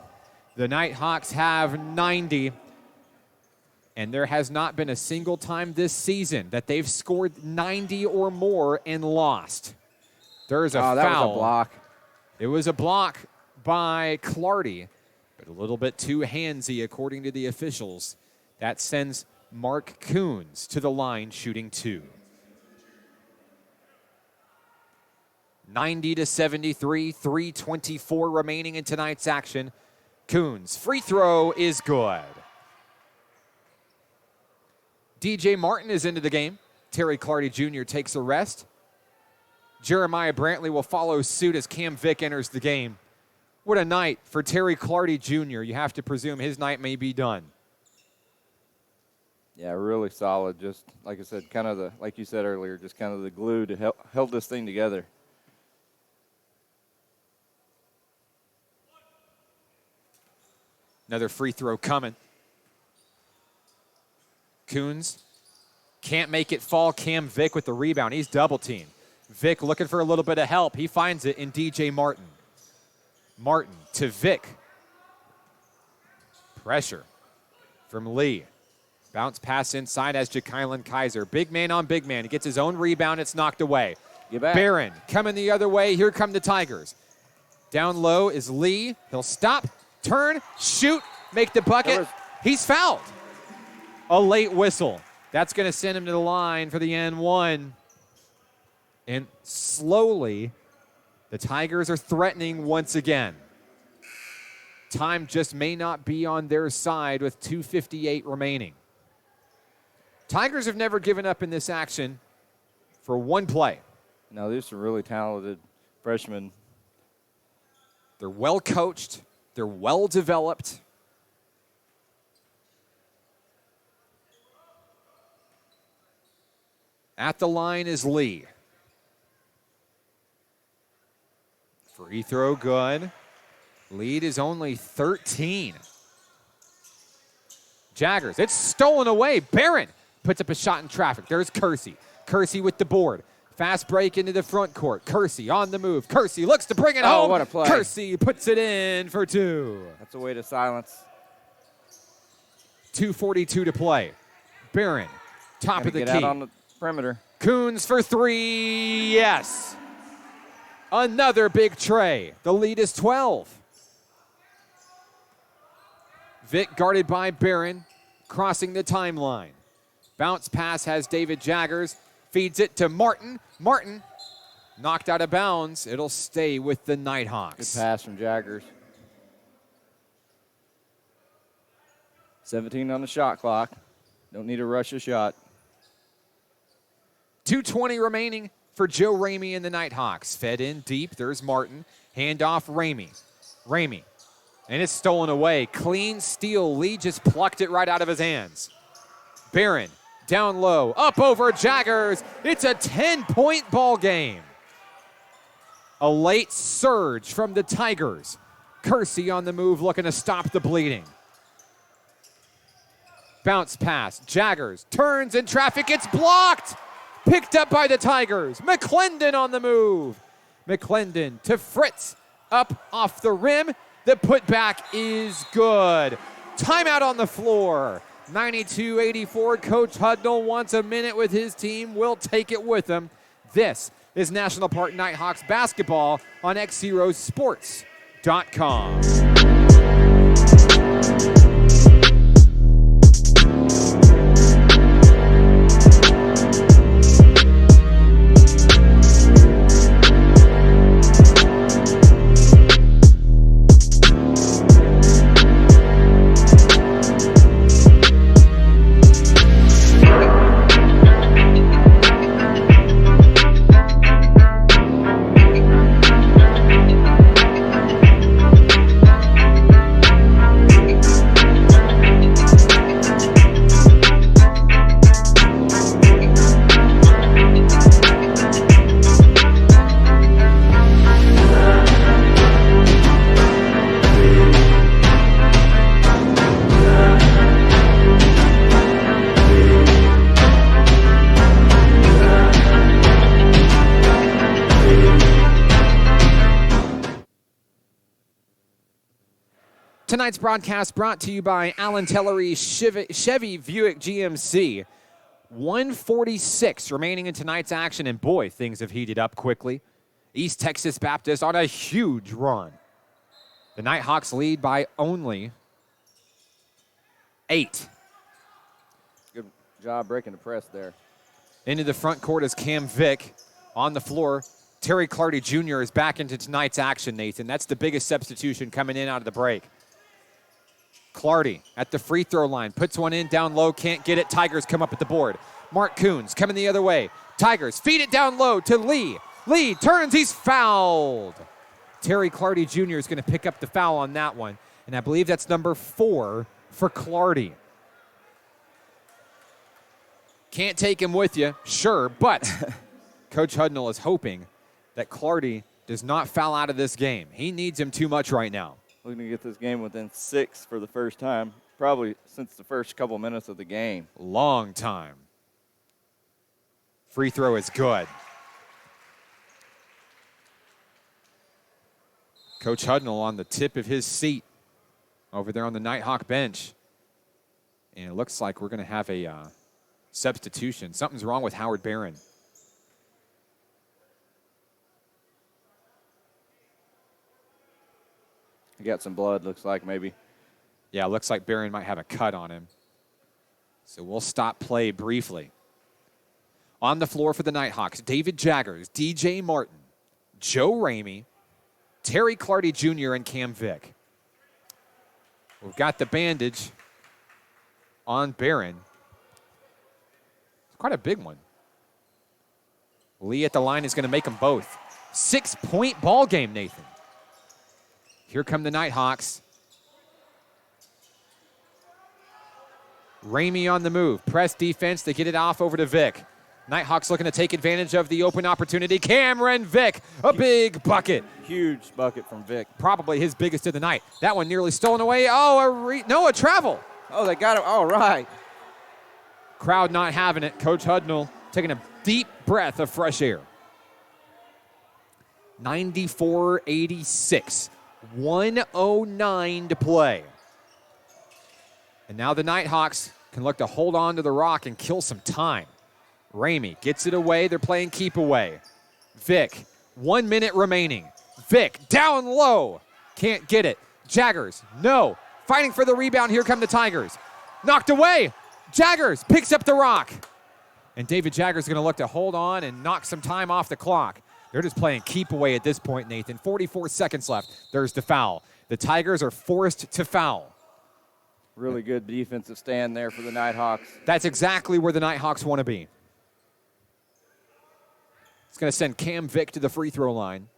The Nighthawks have 90. And there has not been a single time this season that they've scored 90 or more and lost. There's a foul. That was a block. It was a block by Clardy, but a little bit too handsy according to the officials. That sends Mark Coons to the line shooting two. 90-73, 3:24 remaining in tonight's action. Coons' free throw is good. DJ Martin is into the game. Terry Clardy Jr. takes a rest. Jeremiah Brantley will follow suit as Cam Vick enters the game. What a night for Terry Clardy Jr. You have to presume his night may be done. Yeah, really solid. Just like I said, kind of like you said earlier, just kind of the glue to held this thing together. Another free throw coming. Coons can't make it fall. Cam Vick with the rebound. He's double teamed. Vick looking for a little bit of help. He finds it in DJ Martin. Martin to Vick. Pressure from Lee. Bounce pass inside as Ja'Kylan Kaiser. Big man on big man. He gets his own rebound. It's knocked away. Get back. Barron coming the other way. Here come the Tigers. Down low is Lee. He'll stop, turn, shoot, make the bucket. He's fouled. A late whistle. That's going to send him to the line for the N1. And slowly, the Tigers are threatening once again. Time just may not be on their side with 2:58 remaining. Tigers have never given up in this action for one play. No, these are really talented freshmen. They're well coached. They're well developed. At the line is Lee. Free throw good. Lead is only 13. Jaggers, it's stolen away. Barron puts up a shot in traffic. There's Kersey. Kersey with the board. Fast break into the front court. Kersey on the move. Kersey looks to bring it home. What a play. Kersey puts it in for two. That's a way to silence. 2:42 to play. Barron, top of the Get key. out on the perimeter. Coons for three. Yes. Another big tray. The lead is 12. Vick guarded by Barron, crossing the timeline. Bounce pass has David Jaggers. Feeds it to Martin. Martin knocked out of bounds. It'll stay with the Nighthawks. Good pass from Jaggers. 17 on the shot clock. Don't need to rush a shot. 2:20 remaining for Joe Ramey and the Nighthawks. Fed in deep. There's Martin. Handoff Ramey. Ramey. And it's stolen away. Clean steal. Lee just plucked it right out of his hands. Barron down low. Up over Jaggers. It's a 10-point ball game. A late surge from the Tigers. Kersey on the move looking to stop the bleeding. Bounce pass. Jaggers turns in traffic. It's blocked. Picked up by the Tigers. McClendon on the move. McClendon to Fritz. Up off the rim. The putback is good. Timeout on the floor. 92-84. Coach Hudnall wants a minute with his team. We'll take it with him. This is National Park Nighthawks basketball on XZero Sports.com. Tonight's broadcast brought to you by Alan Tellery Chevy Buick GMC. 1:46 remaining in tonight's action, and boy, things have heated up quickly. East Texas Baptist on a huge run. The Nighthawks lead by only 8. Good job breaking the press there. Into the front court is Cam Vick on the floor. Terry Clardy Jr. is back into tonight's action, Nathan. That's the biggest substitution coming in out of the break. Clardy at the free throw line, puts one in, down low, can't get it. Tigers come up at the board. Mark Coons coming the other way. Tigers feed it down low to Lee. Lee turns, he's fouled. Terry Clardy Jr. is going to pick up the foul on that one, and I believe that's number 4 for Clardy. Can't take him with you, sure, but Coach Hudnall is hoping that Clardy does not foul out of this game. He needs him too much right now. Looking to get this game within 6 for the first time, probably since the first couple minutes of the game. Long time. Free throw is good. Coach Hudnall on the tip of his seat over there on the Nighthawk bench. And it looks like we're going to have a substitution. Something's wrong with Howard Barron. He got some blood, looks like, maybe. Yeah, looks like Barron might have a cut on him. So we'll stop play briefly. On the floor for the Nighthawks, David Jaggers, DJ Martin, Joe Ramey, Terry Clardy Jr., and Cam Vick. We've got the bandage on Barron. It's quite a big one. Lee at the line is going to make them both. 6-point ball game, Nathan. Here come the Nighthawks. Ramey on the move. Press defense. They get it off over to Vick. Nighthawks looking to take advantage of the open opportunity. Cameron Vick, a big bucket. Huge bucket from Vick. Probably his biggest of the night. That one nearly stolen away. Oh, a travel. Oh, they got him. All right. Crowd not having it. Coach Hudnall taking a deep breath of fresh air. 94-86. 1:09 to play. And now the Nighthawks can look to hold on to the rock and kill some time. Ramey gets it away. They're playing keep away. Vick, 1 minute remaining. Vick down low. Can't get it. Jaggers, no. Fighting for the rebound. Here come the Tigers. Knocked away. Jaggers picks up the rock. And David Jaggers is going to look to hold on and knock some time off the clock. They're just playing keep away at this point, Nathan. 44 seconds left. There's the foul. The Tigers are forced to foul. Really good defensive stand there for the Nighthawks. That's exactly where the Nighthawks want to be. It's going to send Cam Vick to the free throw line.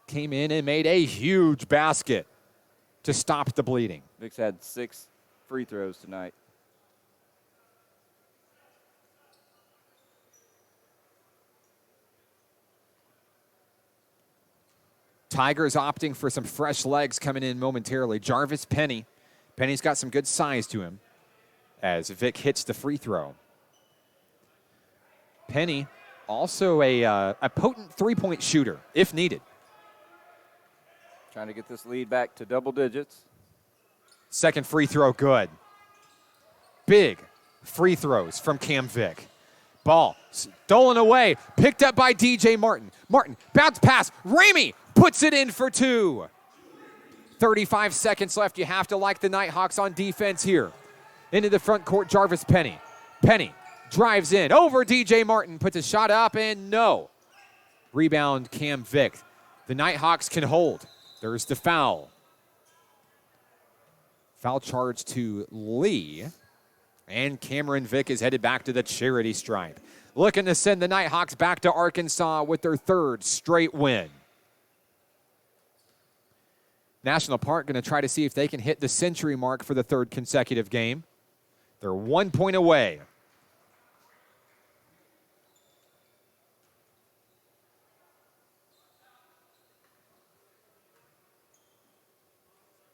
Came in and made a huge basket to stop the bleeding. Vick's had 6 free throws tonight. Tigers opting for some fresh legs coming in momentarily. Jarvis Penny. Penny's got some good size to him as Vick hits the free throw. Penny, also a potent three-point shooter, if needed. Trying to get this lead back to double digits. Second free throw, good. Big free throws from Cam Vick. Ball stolen away, picked up by DJ Martin. Martin, bounce pass, Ramey puts it in for 2. 35 seconds left. You have to like the Nighthawks on defense here. Into the front court, Jarvis Penny. Penny drives in, over DJ Martin, puts a shot up, and no. Rebound, Cam Vick. The Nighthawks can hold. There's the foul. Foul charge to Lee. And Cameron Vick is headed back to the charity stripe. Looking to send the Nighthawks back to Arkansas with their 3rd straight win. National Park going to try to see if they can hit the century mark for the 3rd consecutive game. They're 1 point away.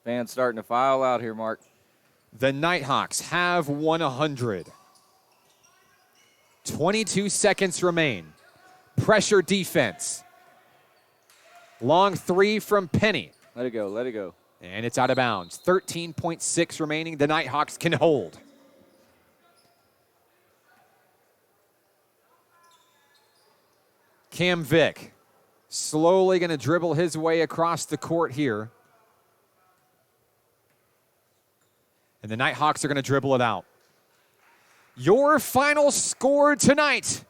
Fans starting to file out here, Mark. The Nighthawks have 100. 22 seconds remain. Pressure defense. Long 3 from Penny. Let it go, let it go. And it's out of bounds. 13.6 remaining. The Nighthawks can hold. Cam Vick slowly going to dribble his way across the court here. And the Nighthawks are going to dribble it out. Your final score tonight.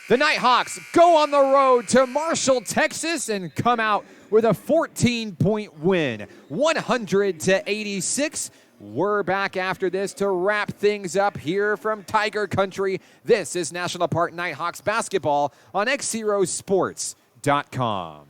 The Nighthawks go on the road to Marshall, Texas, and come out with a 14-point win, 100-86. We're back after this to wrap things up here from Tiger Country. This is National Park Nighthawks basketball on XZeroSports.com.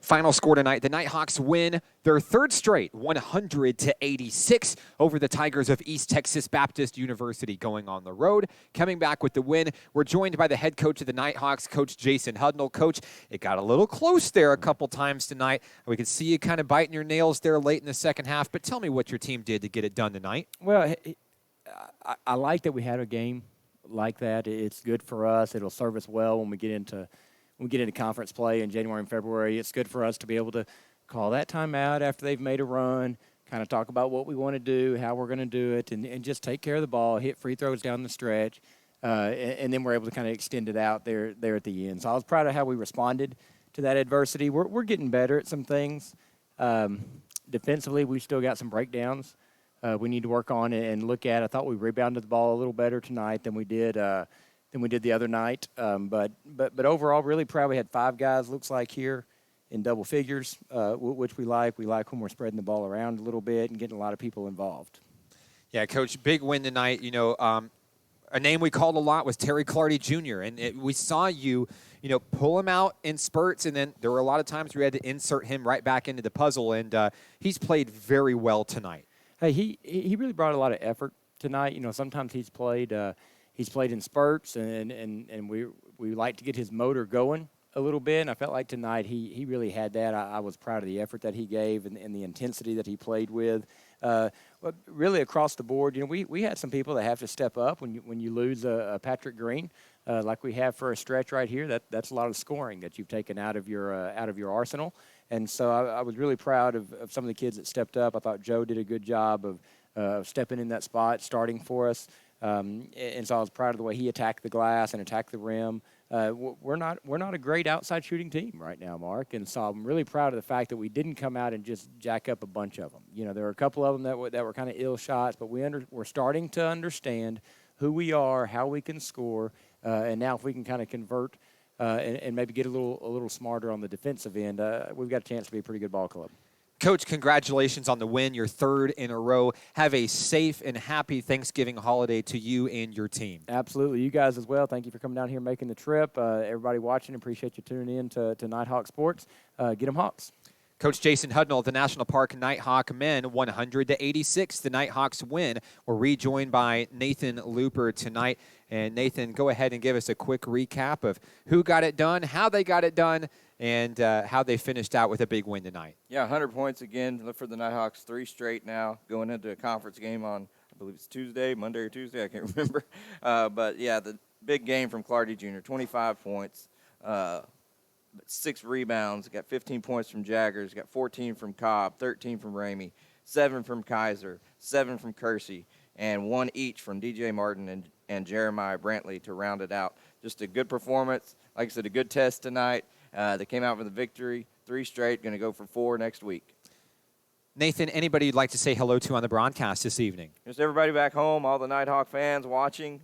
Final score tonight, the Nighthawks win their third straight, 100-86 over the Tigers of East Texas Baptist University going on the road. Coming back with the win, we're joined by the head coach of the Nighthawks, Coach Jason Hudnall. Coach, it got a little close there a couple times tonight. We could see you kind of biting your nails there late in the second half, but tell me what your team did to get it done tonight. Well, I like that we had a game like that. It's good for us. It'll serve us well when we get into conference play in January and February. It's good for us to be able to call that timeout after they've made a run, kind of talk about what we want to do, how we're going to do it, and just take care of the ball, hit free throws down the stretch, and then we're able to kind of extend it out there at the end. So I was proud of how we responded to that adversity. We're getting better at some things. Defensively, we've still got some breakdowns we need to work on and look at. I thought we rebounded the ball a little better tonight than we did the other night. But overall, really proud. We had 5 guys, looks like, here in double figures, which we like. We like when we're spreading the ball around a little bit and getting a lot of people involved. Yeah, Coach, big win tonight. You know, a name we called a lot was Terry Clardy Jr., and we saw you pull him out in spurts, and then there were a lot of times we had to insert him right back into the puzzle, and he's played very well tonight. Hey, he really brought a lot of effort tonight. Sometimes he's played in spurts, and we like to get his motor going a little bit, and I felt like tonight he really had that. I was proud of the effort that he gave and the intensity that he played with. But really across the board, we had some people that have to step up when you lose a Patrick Green, like we have for a stretch right here. That's a lot of scoring that you've taken out of your arsenal. And so I was really proud of some of the kids that stepped up. I thought Joe did a good job of stepping in that spot, starting for us. And so I was proud of the way he attacked the glass and attacked the rim. We're not a great outside shooting team right now, Mark. And so I'm really proud of the fact that we didn't come out and just jack up a bunch of them. There were a couple of them that were kind of ill shots, but we're starting to understand who we are, how we can score, and now if we can kind of convert and maybe get a little smarter on the defensive end, we've got a chance to be a pretty good ball club. Coach, congratulations on the win, your third in a row. Have a safe and happy Thanksgiving holiday to you and your team. Absolutely. You guys as well. Thank you for coming down here and making the trip. Everybody watching, appreciate you tuning in to Nighthawk Sports. Get 'em Hawks. Coach Jason Hudnall of the National Park Nighthawk men, 100-86. The Nighthawks win. We're rejoined by Nathan Looper tonight. And Nathan, go ahead and give us a quick recap of who got it done, how they got it done, and how they finished out with a big win tonight. Yeah, 100 points again. Look for the Nighthawks, 3 straight now, going into a conference game on, I believe it's Monday or Tuesday, I can't remember. But, yeah, the big game from Clardy Jr., 25 points, 6 rebounds, got 15 points from Jaggers, got 14 from Cobb, 13 from Ramey, 7 from Kaiser, 7 from Kersey, and 1 each from DJ Martin and Jeremiah Brantley to round it out. Just a good performance. Like I said, a good test tonight. They came out with a victory, 3 straight, going to go for 4 next week. Nathan, anybody you'd like to say hello to on the broadcast this evening? Just everybody back home, all the Nighthawk fans watching.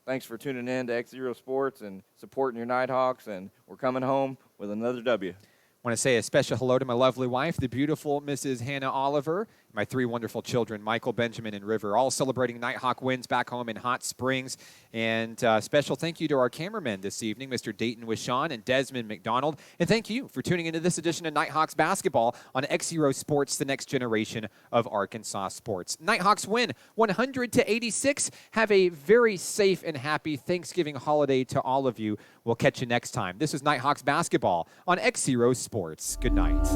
Thanks for tuning in to XZero Sports and supporting your Nighthawks, and we're coming home with another W. I want to say a special hello to my lovely wife, the beautiful Mrs. Hannah Oliver, my 3 wonderful children, Michael, Benjamin, and River, all celebrating Nighthawk wins back home in Hot Springs. And special thank you to our cameramen this evening, Mr. Dayton Wishon and Desmond McDonald. And thank you for tuning into this edition of Nighthawks basketball on XZero Sports, the next generation of Arkansas sports. Nighthawks win 100-86. Have a very safe and happy Thanksgiving holiday to all of you. We'll catch you next time. This is Nighthawks basketball on XZero Sports. Good night.